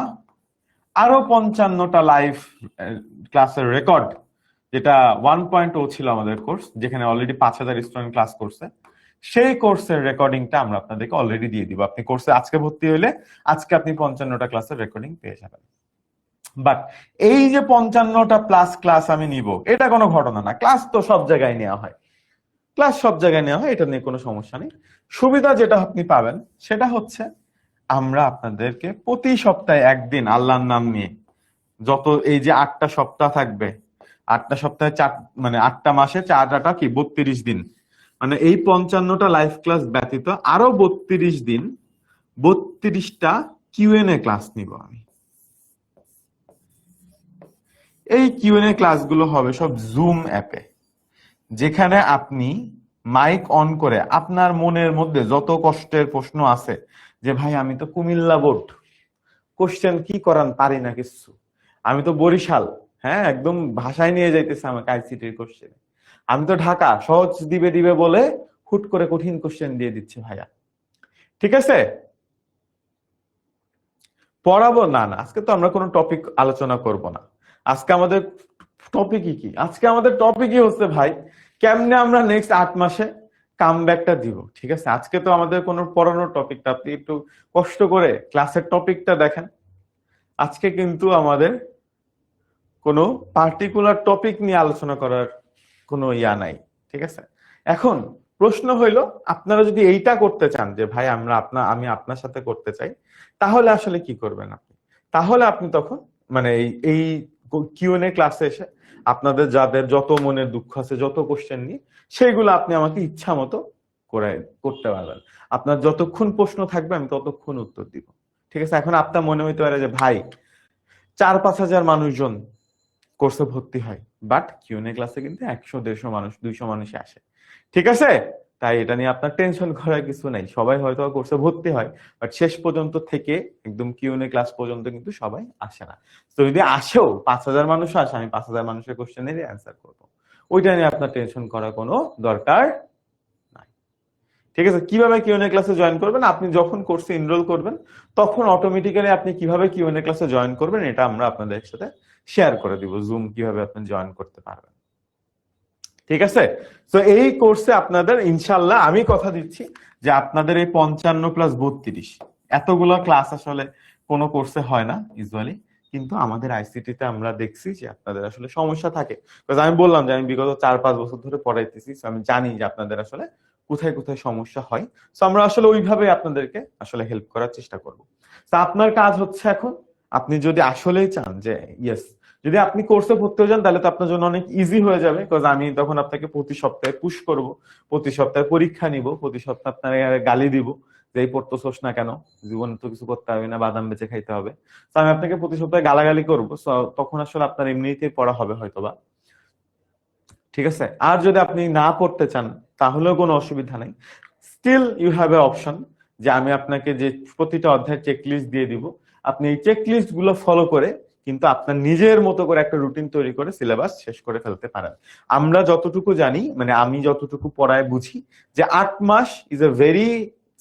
আরো 55টা লাইভ ক্লাসের রেকর্ড, যেটা 1.0 ছিল আমাদের কোর্স, যেখানে অলরেডি 5000 স্টুডেন্ট ক্লাস করছে, সেই কোর্সের রেকর্ডিংটা আমরা আপনাদেরকে অলরেডি দিয়ে দিব। আপনি কোর্সে আজকে ভর্তি হলে আজকে আপনি 55টা ক্লাসের রেকর্ডিং পেয়ে যাবেন। বাট এই যে 55টা প্লাস ক্লাস আমি নিব, এটা কোনো ঘটনা না। ক্লাস তো সব জায়গায় নেওয়া হয়, ক্লাস সব জায়গায় নেওয়া হয়, এটা নিয়ে কোনো সমস্যা নেই। সুবিধা যেটা আপনি পাবেন সেটা হচ্ছে আমরা আপনাদেরকে প্রতি সপ্তাহে একদিন আল্লাহর নাম নিয়ে, যত এই যে 8টা সপ্তাহ থাকবে, 8টা সপ্তাহে 4 মানে 8টা মাসে 4টা কি 32 দিন, মানে এই 55টা লাইভ ক্লাস ব্যতীত আরো 32 দিন 32টা কিউএনএ ক্লাস নিব আমি। এই কিউএনএ ক্লাসগুলো হবে সব জুম অ্যাপে, যেখানে আপনি মাইক অন করে আপনার মনের মধ্যে যত কষ্টের প্রশ্ন আছে, যে ভাই আমি তো কুমিল্লা বোর্ড, কোশ্চেন কি করান পারি না কিছু, আমি তো বরিশাল, হ্যাঁ একদম ভাষায় নিয়ে যাইতেছে আমাকে আইসিটির কোশ্চেন, আমি তো ঢাকা, সহজ দিবে দিবে বলে হুট করে কঠিন কোশ্চেন দিয়ে দিচ্ছে ভাইয়া। ঠিক আছে? পড়াবো না, না আজকে তো আমরা কোনো টপিক আলোচনা করব না। আজকে আমাদের টপিকই কি, আজকে আমাদের টপিকই হচ্ছে ভাই কেমনে আমরা নেক্সট 8 মাসে কামব্যাকটা দিব। ঠিক আছে, আজকে তো আমাদের কোনো পড়ানোর টপিকটা, আপনি একটু কষ্ট করে ক্লাসের টপিকটা দেখেন। আজকে কিন্তু আমাদের কোনো পার্টিকুলার টপিক নিয়ে আলোচনা করার কোনো ইয়া নাই। ঠিক আছে, এখন প্রশ্ন হইলো আপনারা যদি এইটা করতে চান যে ভাই আমি আপনার সাথে করতে চাই, তাহলে আসলে কি করবেন আপনি? তাহলে আপনি তখন মানে এই কিউএনএ ক্লাসে এসে আপনাদের যাদের যত মনের দুঃখ আছে, যত কোশ্চেন নিয়ে, সেইগুলো আপনি আমাকে ইচ্ছা মতো করে করতে পারবেন। আপনার যতক্ষণ প্রশ্ন থাকবে আমি ততক্ষণ উত্তর দিব। ঠিক আছে, এখন আপনার মনে হইতে পারে যে ভাই 4-5 হাজার মানুষজন কোর্সে ভর্তি হয়, বাট কিউএনএ ক্লাসে কিন্তু 100-150 মানুষ 200 মানুষই আসে। ঠিক আছে, তাই এটা নিয়ে আপনার টেনশন করার কিছু নাই। সবাই হয়তো কোর্সে ভর্তি হয়, বাট শেষ পর্যন্ত থেকে একদম কিউএনএ ক্লাস পর্যন্ত কিন্তু সবাই আসে না। তো যদি আসেও 5,000 মানুষ আসে, আমি 5,000 মানুষের কোশ্চেনের অ্যান্সার করবো। ওইটা নিয়ে আপনার টেনশন করার কোনো দরকার নাই। ঠিক আছে, কিভাবে কিউএনএ ক্লাসে জয়েন করবেন? আপনি যখন কোর্সে এনরোল করবেন তখন অটোমেটিক্যালি আপনি কিভাবে কিউএনএ ক্লাসে জয়েন করবেন এটা আমরা আপনাদের সাথে শেয়ার করে দিব, জুম কিভাবে আপনি জয়েন করতে পারবেন। ঠিক আছে, তো এই কোর্সে আপনাদের ইনশাল্লাহ আমি কথা দিচ্ছি যে আপনাদের এই 55+32 এতগুলো ক্লাস আসলে কোনো কোর্সে হয় না ইউজুয়ালি, কিন্তু আমাদের আইসিটিতে আমরা দেখছি যে আপনাদের আসলে সমস্যা থাকে। আমি বললাম যে আমি বিগত 4-5 বছর ধরে পড়াইতেছি, আমি জানি যে আপনাদের আসলে কোথায় কোথায় সমস্যা হয়। তো আমরা আসলে ওইভাবে আপনাদেরকে আসলে হেল্প করার চেষ্টা করব। তো আপনার কাজ হচ্ছে এখন, আপনি যদি আসলেই চান যে ইয়েস, যদি আপনি কোর্সে ভর্তি হয়ে যান তাহলে তো আপনার জন্য অনেক ইজি হয়ে যাবে, বিকজ আমি তখন আপনাকে প্রতি সপ্তাহে পুশ করব, প্রতি সপ্তাহে পরীক্ষা নিব, প্রতি সপ্তাহে আপনার গালি দিব যে এই পড়তেছোস না কেন, জীবন তো কিছু করতে হবে না, বাদাম বেচে খাইতে হবে। তো আমি আপনাকে প্রতি সপ্তাহে গালাগালি করবো, তখন আসলে আপনার এমনিতেই পড়া হবে হয়তোবা। ঠিক আছে, আর যদি আপনি না পড়তে চান তাহলেও কোনো অসুবিধা নেই, still you have a option যে আমি আপনাকে যে প্রতিটা অধ্যায়ের চেকলিস্ট দিয়ে দিব, আপনি এই চেকলিস্ট গুলো ফলো করে কিন্তু আপনার নিজের মতো করে একটা রুটিন তৈরি করে সিলেবাস শেষ করে ফেলতে পারেন। আমরা যতটুকু জানি, মানে আমি যতটুকু পড়ায় বুঝি, যে 8 মাস is a very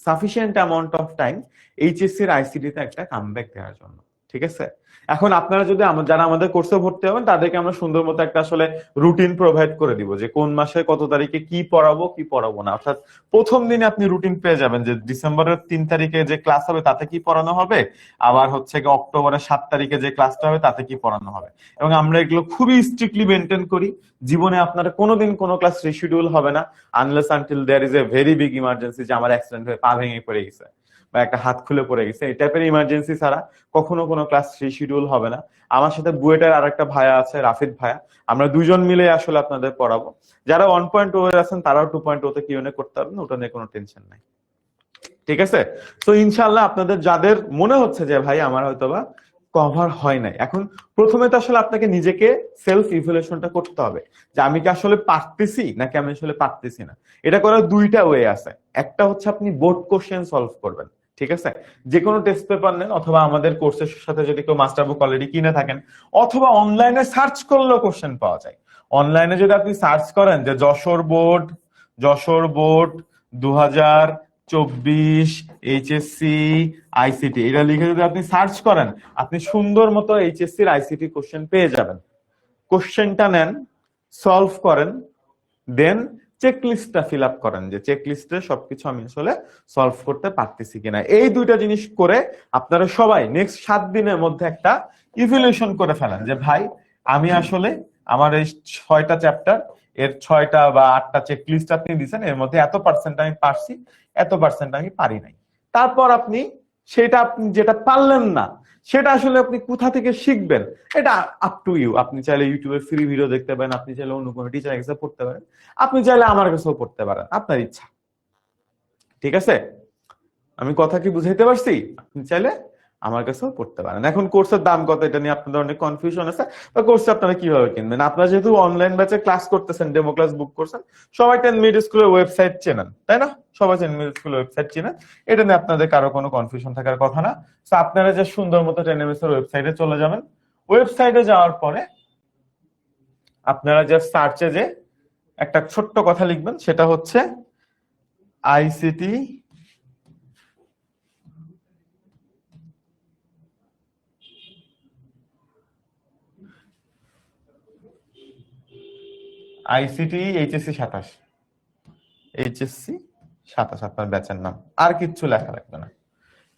sufficient amount of time HSC এর আইসিটি তে একটা কামব্যাক দেওয়ার জন্য। ঠিক আছে, এখন আপনারা যদি যারা আমাদের কোর্সে ভর্তি হবেন তাদেরকে আমরা সুন্দর মতো একটা আসলে রুটিন প্রোভাইড করে দিব যে কোন মাসে কত তারিখে কি পড়াবো কি পড়াবো না। অর্থাৎ প্রথম দিনে আপনি রুটিন পেয়ে যাবেন যে ডিসেম্বরের 3 তারিখে যে ক্লাস হবে তাতে কি পড়ানো হবে, আবার হচ্ছে অক্টোবরের 7 তারিখে যে ক্লাসটা হবে তাতে কি পড়ানো হবে। এবং আমরা এগুলো খুবই স্ট্রিক্টলি মেনটেন করি। জীবনে আপনার কোনোদিন কোনো ক্লাস রিশিডিউল হবে না unless until there is a very big emergency, যে আমার অ্যাক্সিডেন্ট হয়ে পা ভেঙে পড়ে গেছে বা একটা হাত খুলে পড়ে গেছে, এই টাইপের ইমার্জেন্সি ছাড়া কখনো কোনো ক্লাস রিশিডিউল হবে না। আমার সাথে বুয়েটের আর একটা ভাইয়া আছে, রাফিদ ভাইয়া, আমরা দুজন মিলে আসলে আপনাদের পড়াবো। যারা 1.0 আছেন তারাও 2.0 তে কিউএনএ করতে পারবেন, ওটা নিয়ে কোনো টেনশন নাই। ঠিক আছে, তো ইনশাল্লাহ আপনাদের যাদের মনে হচ্ছে যে ভাই আমার হয়তোবা কভার হয় নাই, এখন প্রথমে তো আসলে আপনাকে নিজেকে সেলফ ইভ্যালুয়েশনটা করতে হবে যে আমি কি আসলে পারতেছি নাকি আমি আসলে পারতেছি না। এটা করার দুইটা ওয়ে আছে, একটা হচ্ছে আপনি বোর্ড কোশ্চেন সলভ করবেন। ঠিক আছে, যে কোনো টেস্ট পেপার নেন, অথবা আমাদের কোর্সের সাথে যদি কেউ মাস্টার বুক অলরেডি কিনে থাকেন, অথবা অনলাইনে সার্চ করলেও কোশ্চেন পাওয়া যায়। অনলাইনে যদি আপনি সার্চ করেন যে যশোর বোর্ড 2024 এইচএসসি আইসিটি, এটা লিখে যদি আপনি সার্চ করেন, আপনি সুন্দর মতো এইচএসসির আইসিটি কোশ্চেন পেয়ে যাবেন। কোশ্চেনটা নেন, সলভ করেন, দেন চেকলিস্টটা ফিল আপ করেন যে চেকলিস্টে সবকিছু আমি আসলে সলভ করতে পারতেছি কিনা। এই দুইটা জিনিস করে আপনারা সবাই নেক্সট 7 দিনের মধ্যে একটা ইভ্যালুয়েশন করে ফেলেন যে ভাই আমি আসলে আমার এই 6টা চ্যাপ্টার এর 6টা বা 8টা চেকলিস্ট আপনি দিচ্ছেন, এর মধ্যে এত পার্সেন্ট আমি পারছি, এত পার্সেন্ট আমি পারি নাই। তারপর আপনি সেটা আপনি যেটা পারলেন না সেটা আসলে আপনি কোথা থেকে শিখবেন, এটা আপ টু ইউ। আপনি চাইলে ইউটিউবে ফ্রি ভিডিও দেখতে পারেন, আপনি চাইলে অন্য কোনো টিচার কাছে পড়তে পারেন, আপনি চাইলে আমার কাছেও পড়তে পারেন, আপনার ইচ্ছা। ঠিক আছে, আমি কথা কি বুঝাইতে পারছি? আপনি চাইলে আমার কাছেও পড়তে পারেন। এখন কোর্সের দাম কত এটা নিয়ে আপনাদের অনেক কনফিউশন আছে, বা কোর্স আপনারা কিভাবে কিনবেন। আপনারা যেহেতু অনলাইন ব্যাচে ক্লাস করতেছেন, ডেমো ক্লাস বুক করছেন, সবাই 10 মিনিট স্কুলের ওয়েবসাইট চেনেন, তাই না? সবাই 10 মিনিট স্কুলের ওয়েবসাইট চেনেন, এটা নিয়ে আপনাদের কারো কোনো কনফিউশন থাকার কথা না। তো আপনারা যে সুন্দর মতো 10 এমএস এর ওয়েবসাইটে চলে যাবেন, ওয়েবসাইটে যাওয়ার পরে আপনারা যে সার্চে যে একটা ছোট্ট কথা লিখবেন, সেটা হচ্ছে আইসিটি আইসিটি এইচএসসি 27, এইচএসসি 27 আপনার ব্যাচের নাম, আর কিচ্ছু লেখা লাগবে না,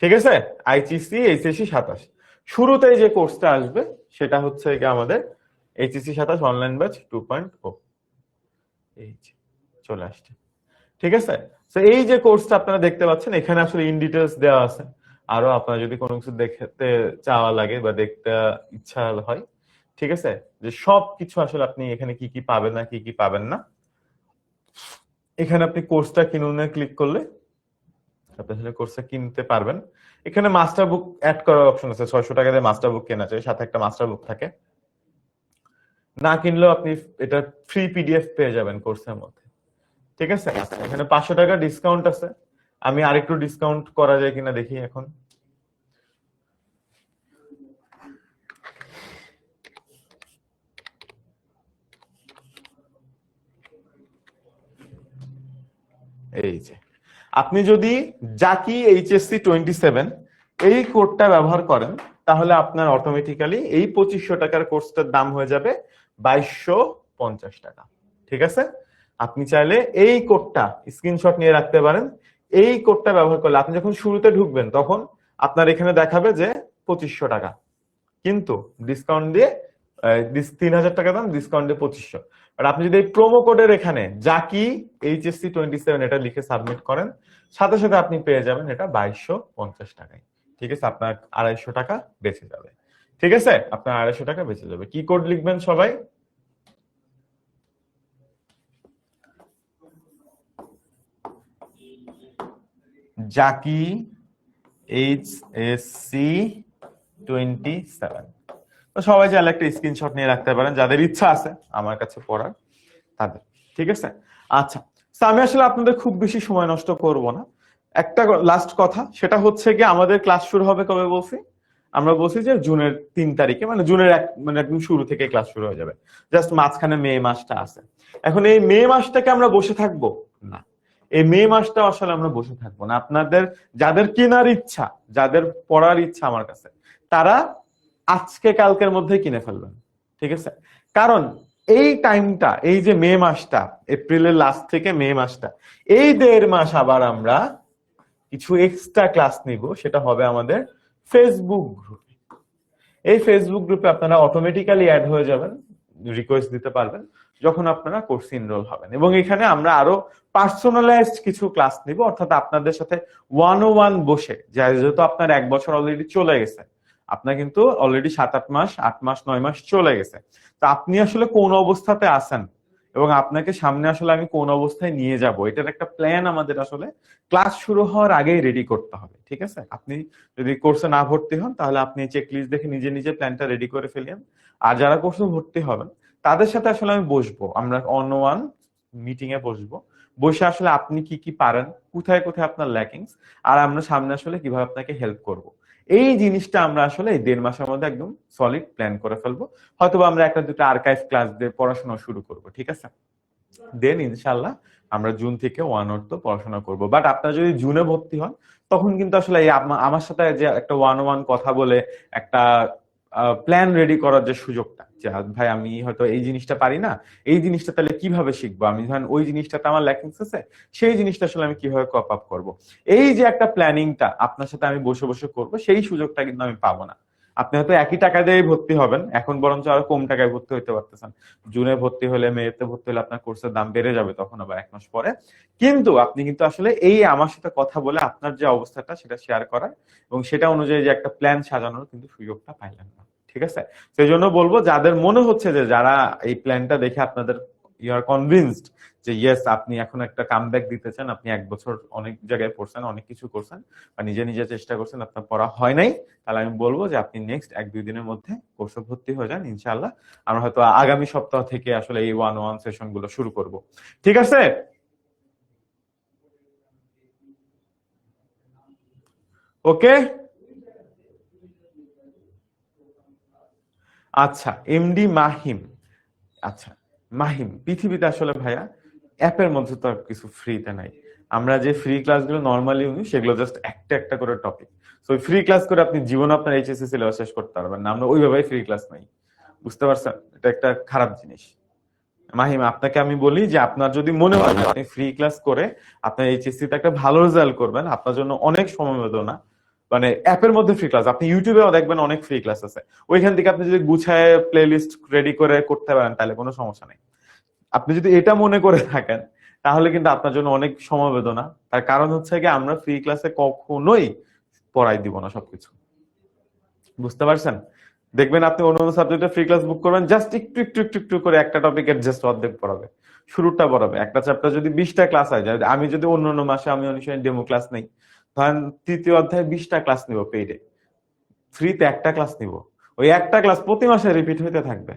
ঠিক আছে? আইসিসি এইচএসসি 27, শুরুতেই যে কোর্সটা আসবে সেটা হচ্ছে কি আমাদের এইচএসসি 27 অনলাইন ব্যাচ 2.0, এই যে চলে আসছে, ঠিক আছে? তো এই যে কোর্সটা আপনারা দেখতে পাচ্ছেন এখানে আসলে ইন ডিটেলস দেওয়া আছে। আরো আপনারা যদি কোনো কিছু দেখতে চাওয়া লাগে বা দেখতে ইচ্ছা হয়, ঠিক আছে, যে সব কিছু আসলে আপনি এখানে কি কি পাবেন না কি কি পাবেন না, এখানে আপনি কোর্সটা কিনুনে ক্লিক করলে আপনি আসলে কোর্সটা কিনতে পারবেন। এখানে মাস্টার বুক অ্যাড করার অপশন আছে, 600 টাকা দিয়ে মাস্টার বুক কেনা যায়, সাথে একটা মাস্টার বুক থাকে। না কিনলেও আপনি এটা ফ্রি পিডিএফ পেয়ে যাবেন কোর্সের মধ্যে, ঠিক আছে? এখানে 500 টাকা ডিসকাউন্ট আছে, আমি আরেকটু ডিসকাউন্ট করা যায় কিনা দেখি এখন। এই যে আপনি যদি জাকি এইচএসসি 27 এই কোডটা ব্যবহার করেন তাহলে আপনার অটোমেটিক্যালি এই 2500 টাকার কোর্সটার দাম হয়ে যাবে 2250 টাকা, ঠিক আছে? আপনি চাইলে এই কোডটা স্ক্রিনশট নিয়ে রাখতে পারেন। এই কোডটা ব্যবহার করলে আপনি যখন শুরুতে ঢুকবেন তখন আপনার এখানে দেখাবে যে 2500 টাকা, কিন্তু ডিসকাউন্ট দিয়ে 3000 টাকা দাম, ডিসকাউন্ট দিয়ে 2500। আর আপনি যদি এই প্রোমো কোডের এখানে জাকি এইচএসসি 27 এটা লিখে সাবমিট করেন, সাথে সাথে আপনি পেয়ে যাবেন এটা 2250 টাকায়, ঠিক আছে? আপনার 250 টাকা বেঁচে যাবে, ঠিক আছে? আপনার 250 টাকা বেঁচে যাবে। কি কোড লিখবেন সবাই? জাকি এইচএসসি 27। তো সবাই চাইলে একটা স্ক্রিনশট নিয়ে রাখতে পারেন যাদের ইচ্ছা আছে আমার কাছে পড়ার তাদের, ঠিক আছে? আচ্ছা, তো আমি আসলে আপনাদের খুব বেশি সময় নষ্ট করব না। একটা লাস্ট কথা, সেটা হচ্ছে কি আমাদের ক্লাস শুরু হবে কবে বলছি? আমরা বলছি যে জুনের 3 তারিখে, মানে জুনের মানে একদম শুরু থেকে ক্লাস শুরু হয়ে যাবে, জাস্ট মাঝখানে মে মাসটা আছে। এখন এই মে মাসটাকে আমরা বসে থাকবো না, এই মে মাসটা আসলে আমরা বসে থাকবো না। আপনাদের যাদের কেনার ইচ্ছা, যাদের পড়ার ইচ্ছা আমার কাছে, তারা আজকে কালকের মধ্যে কিনে ফেলবেন, ঠিক আছে? কারণ এই টাইমটা, এই যে মে মাসটা, এপ্রিলের লাস্ট থেকে মে মাসটা, এই 1.5 মাস আবার আমরা কিছু এক্সট্রা ক্লাস নিব, সেটা হবে আমাদের ফেসবুক গ্রুপে। এই ফেসবুক গ্রুপে আপনারা অটোমেটিক্যালি অ্যাড হয়ে যাবেন, রিকোয়েস্ট দিতে পারবেন যখন আপনারা কোর্সে এনরোল হবেন, এবং এখানে আমরা আরো পার্সোনালাইজড কিছু ক্লাস নিব, অর্থাৎ আপনাদের সাথে 101 বসে, যেহেতু আপনার 1 বছর অলরেডি চলে গেছে, আপনার কিন্তু অলরেডি 7-8 মাস, 8 মাস 9 মাস চলে গেছে, তো আপনি আসলে কোন অবস্থাতে আছেন এবং আপনাকে সামনে আসলে আমি কোন অবস্থায় নিয়ে যাব, এটার একটা প্ল্যান আমাদের আসলে ক্লাস শুরু হওয়ার আগেই রেডি করতে হবে, ঠিক আছে? আপনি যদি কোর্সে না ভর্তি হন তাহলে আপনি চেকলিস্ট দেখে নিজে নিজে প্ল্যানটা রেডি করে ফেলেন। আর যারা কোর্সে ভর্তি হবেন তাদের সাথে আসলে আমি বসবো, আমরা অন ওয়ান মিটিং এ বসবো, বসে আসলে আপনি কি কি পারেন, কোথায় কোথায় আপনার ল্যাকিংস, আর আমরা সামনে আসলে কিভাবে আপনাকে হেল্প করব, এই জিনিসটা আমরা আসলে এই 1.5 মাসের মধ্যে একদম সলিড প্ল্যান করে ফেলবো। হয়তোবা আমরা একটা দুটো আর্কাইভ ক্লাস দিয়ে পড়াশোনা শুরু করব, ঠিক আছে? দেন ইনশাল্লাহ আমরা জুন থেকে 1 অর্থ পড়াশোনা করব। বাট আপনারা যদি জুনে ভর্তি হন তখন কিন্তু আসলে এই আমার সাথে যে একটা 1-on-1 কথা বলে একটা প্ল্যান রেডি করার যে সুযোগটা, যে ভাই আমি হয়তো এই জিনিসটা পারি না, এই জিনিসটা তাহলে কিভাবে শিখবো, আমি ধরেন ওই জিনিসটাতে আমার ল্যাকিংস আছে, সেই জিনিসটা আসলে আমি কিভাবে কপ আপ করবো, এই যে একটা প্ল্যানিংটা আপনার সাথে আমি বসে বসে করবো, সেই সুযোগটা কিন্তু আমি পাবো না। আপনি হয়তো একই টাকা দিয়ে ভর্তি হবেন, এখন বরঞ্চ আরো কম টাকায় ভর্তি হতে পারতেছেন, জুনে ভর্তি হলে মেতে ভর্তি হলে আপনার কোর্সের দাম বেড়ে যাবে তখন আবার 1 মাস পরে। কিন্তু আপনি কিন্তু আসলে এই আমার সাথে কথা বলে আপনার যে অবস্থাটা সেটা শেয়ার করার এবং সেটা অনুযায়ী যে একটা প্ল্যান সাজানোর কিন্তু সুযোগটা পাইলেন না, ঠিক আছে? সেই জন্য বলবো যাদের মনে হচ্ছে যে যারা এই প্ল্যানটা দেখে আপনাদের ইউ আর কনভিন্সড যে ইয়েস আপনি এখন একটা কামব্যাক দিতে চান, আপনি 1 বছর অনেক জায়গায় পড়ছেন, অনেক কিছু করছেন বা নিজে নিজে চেষ্টা করছেন, আপনার পড়া হয় নাই, তাহলে আমি বলবো যে আপনি নেক্সট 1-2 দিনের মধ্যে কোর্সে ভর্তি হয়ে যান ইনশাআল্লাহ। আমরা হয়তো আগামী সপ্তাহ থেকে আসলে এই 1-on-1 সেশন গুলো শুরু করব, ঠিক আছে? ওকে, আচ্ছা এমডি মাহিম, আচ্ছা মাহিম, পৃথিবীতে আসলে ভাইয়া অ্যাপের মধ্যে তো আর কিছু ফ্রিতে নাই। আমরা যে ফ্রি ক্লাসগুলো নর্মালি উনি সেগুলো জাস্ট একটা একটা করে টপিক, তো ফ্রি ক্লাস করে আপনি জীবনে আপনার এইচএসসি সিলেবাস শেষ করতে পারবেন না, আমরা ওইভাবে ফ্রি ক্লাস নাই, বুঝতে পারছেন? এটা একটা খারাপ জিনিস। মাহিম, আপনাকে আমি বলি যে আপনার যদি মনে হয় যে আপনি ফ্রি ক্লাস করে আপনার এইচএসসি তে একটা ভালো রেজাল্ট করবেন, আপনার জন্য অনেক সমবেদনা। মানে অ্যাপের মধ্যে ফ্রি ক্লাস, আপনি ইউটিউবেও দেখবেন অনেক ফ্রি ক্লাস আছে, ওইখান থেকে আপনি যদি গুছায় প্লে লিস্ট রেডি করে করতে পারেন তাহলে কোনো সমস্যা নেই। আপনি যদি এটা মনে করে থাকেন তাহলে কিন্তু আপনার জন্য অনেক সমবেদনা। তার কারণ হচ্ছে কি, আমরা ফ্রি ক্লাসে কখনোই পড়াই দিব না সবকিছু, বুঝতে পারছেন? দেখবেন আপনি অন্য সাবজেক্টে ফ্রি ক্লাস বুক করবেন, জাস্ট একটু একটু একটু একটু করে একটা টপিকের জাস্ট অর্ধেক পড়াবে, শুরুটা পড়াবে। একটা চ্যাপ্টার যদি 20টা ক্লাস হয়, আমি যদি অন্য অন্য মাসে আমি অনেক সময় ডেমো ক্লাস নেই, ধরেন তৃতীয় অধ্যায়ে 20টা ক্লাস নিব পেইডে, ফ্রিতে একটা ক্লাস নিব, ওই একটা ক্লাস প্রতি মাসে রিপিট হইতে থাকবে,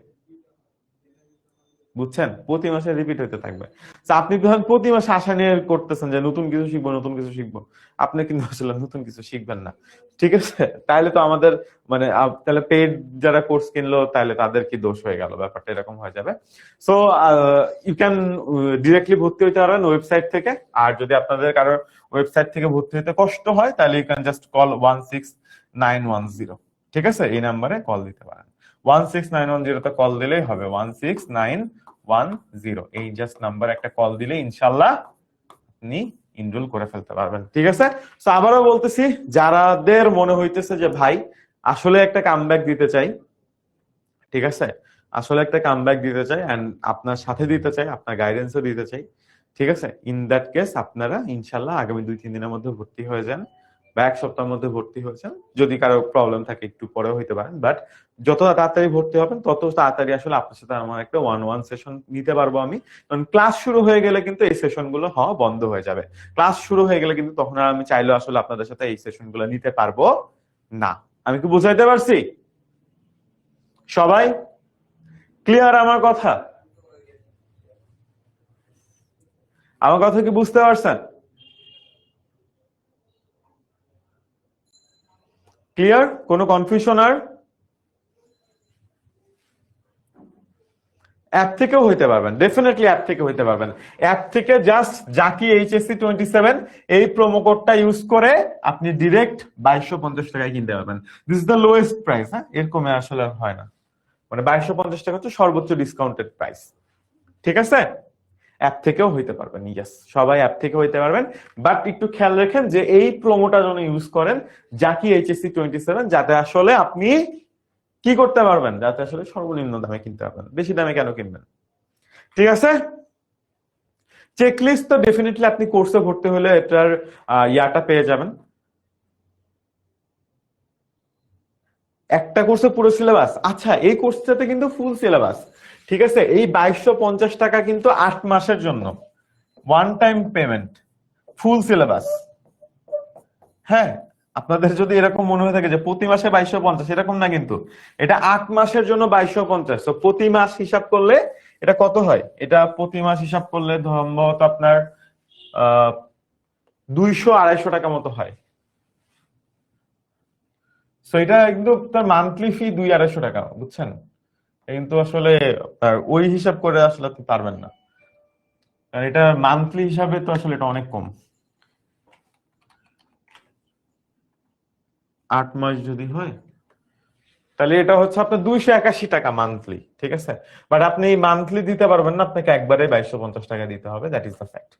বুঝছেন? প্রতি মাসে রিপিট হইতে থাকবে। তো আপনি ধরেন প্রতি মাসে আশা নিয়ে করতেছেন যে নতুন কিছু শিখবো নতুন কিছু শিখবো, আপনি কিন্তু আসলে নতুন কিছু শিখবেন না, ঠিক আছে? তাহলে তো আমাদের মানে তাহলে পেড যারা কোর্স কিনলো তাহলে তাদের কি দোষ হয়ে গেল, ব্যাপারটা এরকম হয়ে যাবে। সো ইউ ক্যান ডিরেক্টলি ভর্তি হইতে পারেন ওয়েবসাইট থেকে। আর যদি আপনাদের কারোর ওয়েবসাইট থেকে ভর্তি হতে কষ্ট হয় তাহলে ইউ ক্যান জাস্ট কল 16910, ঠিক আছে? এই নাম্বারে কল দিতে পারেন। 16910 তে কল দিলেই হবে, 16910, এই জাস্ট নাম্বার একটা কল দিলে ইনশাল্লাহ আপনি এনরোল করে ফেলতে পারবেন, ঠিক আছে? তো আবারও বলতেছি, যারাদের মনে হইতেছে যে ভাই আসলে একটা কামব্যাক দিতে চাই, ঠিক আছে, আসলে একটা কামব্যাক দিতে চাই এন্ড আপনার সাথে দিতে চাই, আপনার গাইডেন্সও দিতে চাই, ঠিক আছে, ইন দ্যাট কেস আপনারা ইনশাল্লাহ আগামী 2-3 দিনের মধ্যে ভর্তি হয়ে যান বা এক সপ্তাহের মধ্যে ভর্তি হয়েছেন। যদি কারো প্রবলেম থাকে একটু পরেও হইতে পারেন, বাট যত তাড়াতাড়ি ভর্তি হবেন তত তাড়াতাড়ি আসলে আপনার সাথে আমার একটা 1-1 সেশন নিতে পারবো আমি। কারণ ক্লাস শুরু হয়ে গেলে কিন্তু এই সেশন গুলো হওয়া বন্ধ হয়ে যাবে। ক্লাস শুরু হয়ে গেলে কিন্তু তখন আর আমি চাইলেও আসলে আপনাদের সাথে এই সেশন গুলো নিতে পারবো না। আমি কি বুঝাইতে পারছি? সবাই ক্লিয়ার আমার কথা? আমার কথা কি বুঝতে পারছেন? ক্লিয়ার? কোনো কনফিউশন আর? অ্যাপ থেকেও হইতে পারবেন, ডেফিনেটলি অ্যাপ থেকে হইতে পারবেন। অ্যাপ থেকে জাস্ট জাকি এইচএসসি 27 এই প্রোমো কোডটা ইউজ করে আপনি ডিরেক্ট 2250 টাকায় কিনতে পারবেন। This is the lowest price, হ্যাঁ, এর কমে আসলে হয় না। মানে 2250 টাকা হচ্ছে সর্বোচ্চ ডিসকাউন্টেড প্রাইস, ঠিক আছে? অ্যাপ থেকেও হইতে পারবেন, ইয়েস, সবাই অ্যাপ থেকে হইতে পারবেন। বাট একটু খেয়াল রাখেন যে এই প্রোমোটা যেন ইউজ করেন জাকি এইচএসসি 27, যাতে আসলে আপনি কি করতে পারবেন, যাতে আসলে সর্বনিম্ন দামে কিনতে পারবেন, বেশি দামে কেন কিনবেন, ঠিক আছে? চেকলিস্ট তো ডেফিনেটলি আপনি কোর্সে ভর্তি হলে এটার ইয়াটা পেয়ে যাবেন। একটা কোর্সে পুরো সিলেবাস, আচ্ছা এই কোর্সটাতে কিন্তু ফুল সিলেবাস, ঠিক আছে? এই 2250 টাকা কিন্তু 8 মাসের জন্য, one time payment, full syllabus. হ্যাঁ, আপনাদের যদি এরকম মনে হয়ে থাকে যে প্রতি মাসে 2250, এরকম না কিন্তু, এটা 8 মাসের জন্য 2250। তো প্রতি মাস হিসাব করলে এটা কত হয়, এটা প্রতি মাস হিসাব করলে সম্ভবত আপনার 200-250 টাকা মতো হয়। সো এটা কিন্তু তার মান্থলি ফি 200-250 টাকা, বুঝছেন? কিন্তু আসলে ওই হিসাব করে আসলে আপনি পারবেন না, কারণ এটা মান্থলি হিসাবে তো আসলে এটা অনেক কম। 8 মাস যদি হয় তাহলে এটা হচ্ছে আপনার 281 টাকা মান্থলি, ঠিক আছে? বাট আপনি মান্থলি দিতে পারবেন না, আপনাকে একবারে 2250 টাকা দিতে হবে, দ্যাট ইজ দ্য ফ্যাক্ট,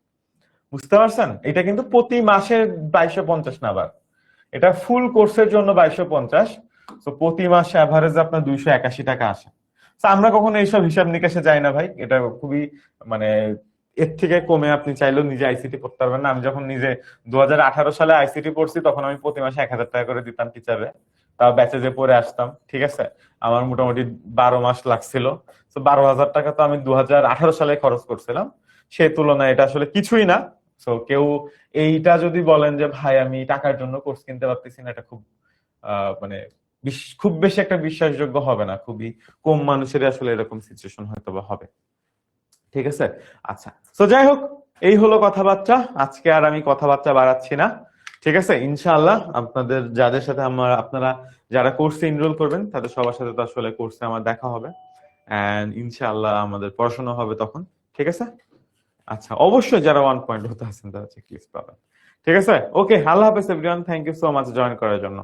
বুঝতে পারছেন? এটা কিন্তু প্রতি মাসে 2250 না, আবার এটা ফুল কোর্সের জন্য 2250। তো প্রতি মাসে অ্যাভারেজ আপনার 281 টাকা আসে। তো আমরা কখনো এইসব হিসাব নিকাশে যাই না ভাই, এটা খুবই মানে এর থেকে কমে আপনি চাইলেও নিজে আইসিটি পড়তে পারবেন না। আমি যখন নিজে 2018 সালে আইসিটি পড়ছি তখন আমি প্রতি মাসে 1000 টাকা করে দিতাম টিচারে, তাও ব্যাচে যে পড়ে আসতাম, ঠিক আছে? আমার মোটামুটি 12 মাস লাগছিল। তো 12,000 টাকা তো আমি 2018 সালে খরচ করছিলাম, সেই তুলনায় এটা আসলে কিছুই না। তো কেউ এইটা যদি বলেন যে ভাই আমি টাকার জন্য কোর্স কিনতে পারতেছি না, এটা খুব মানে খুব বেশি একটা বিশ্বাসযোগ্য হবে না, খুবই কম মানুষের আসলে এরকম সিচুয়েশন হয়তো বা হবে, ঠিক আছে? আচ্ছা, তো যাই হোক, এই হলো কথাবার্তা, আজকে আর আমি কথাবার্তা বাড়াচ্ছি না, ঠিক আছে? ইনশাআল্লাহ আপনাদের যাদের সাথে আপনারা যারা কোর্সে এনরোল করবেন তাদের সবার সাথে তো আসলে কোর্সে আমার দেখা হবে, এন্ড ইনশাআল্লাহ আমাদের পড়াশোনা হবে তখন, ঠিক আছে? আচ্ছা, অবশ্যই যারা 1.0 হতে আছেন তারা চেকলিস্ট পাবেন, ঠিক আছে? ওকে, আল্লাহ হাফেজ everyone, thank you so much join করার জন্য।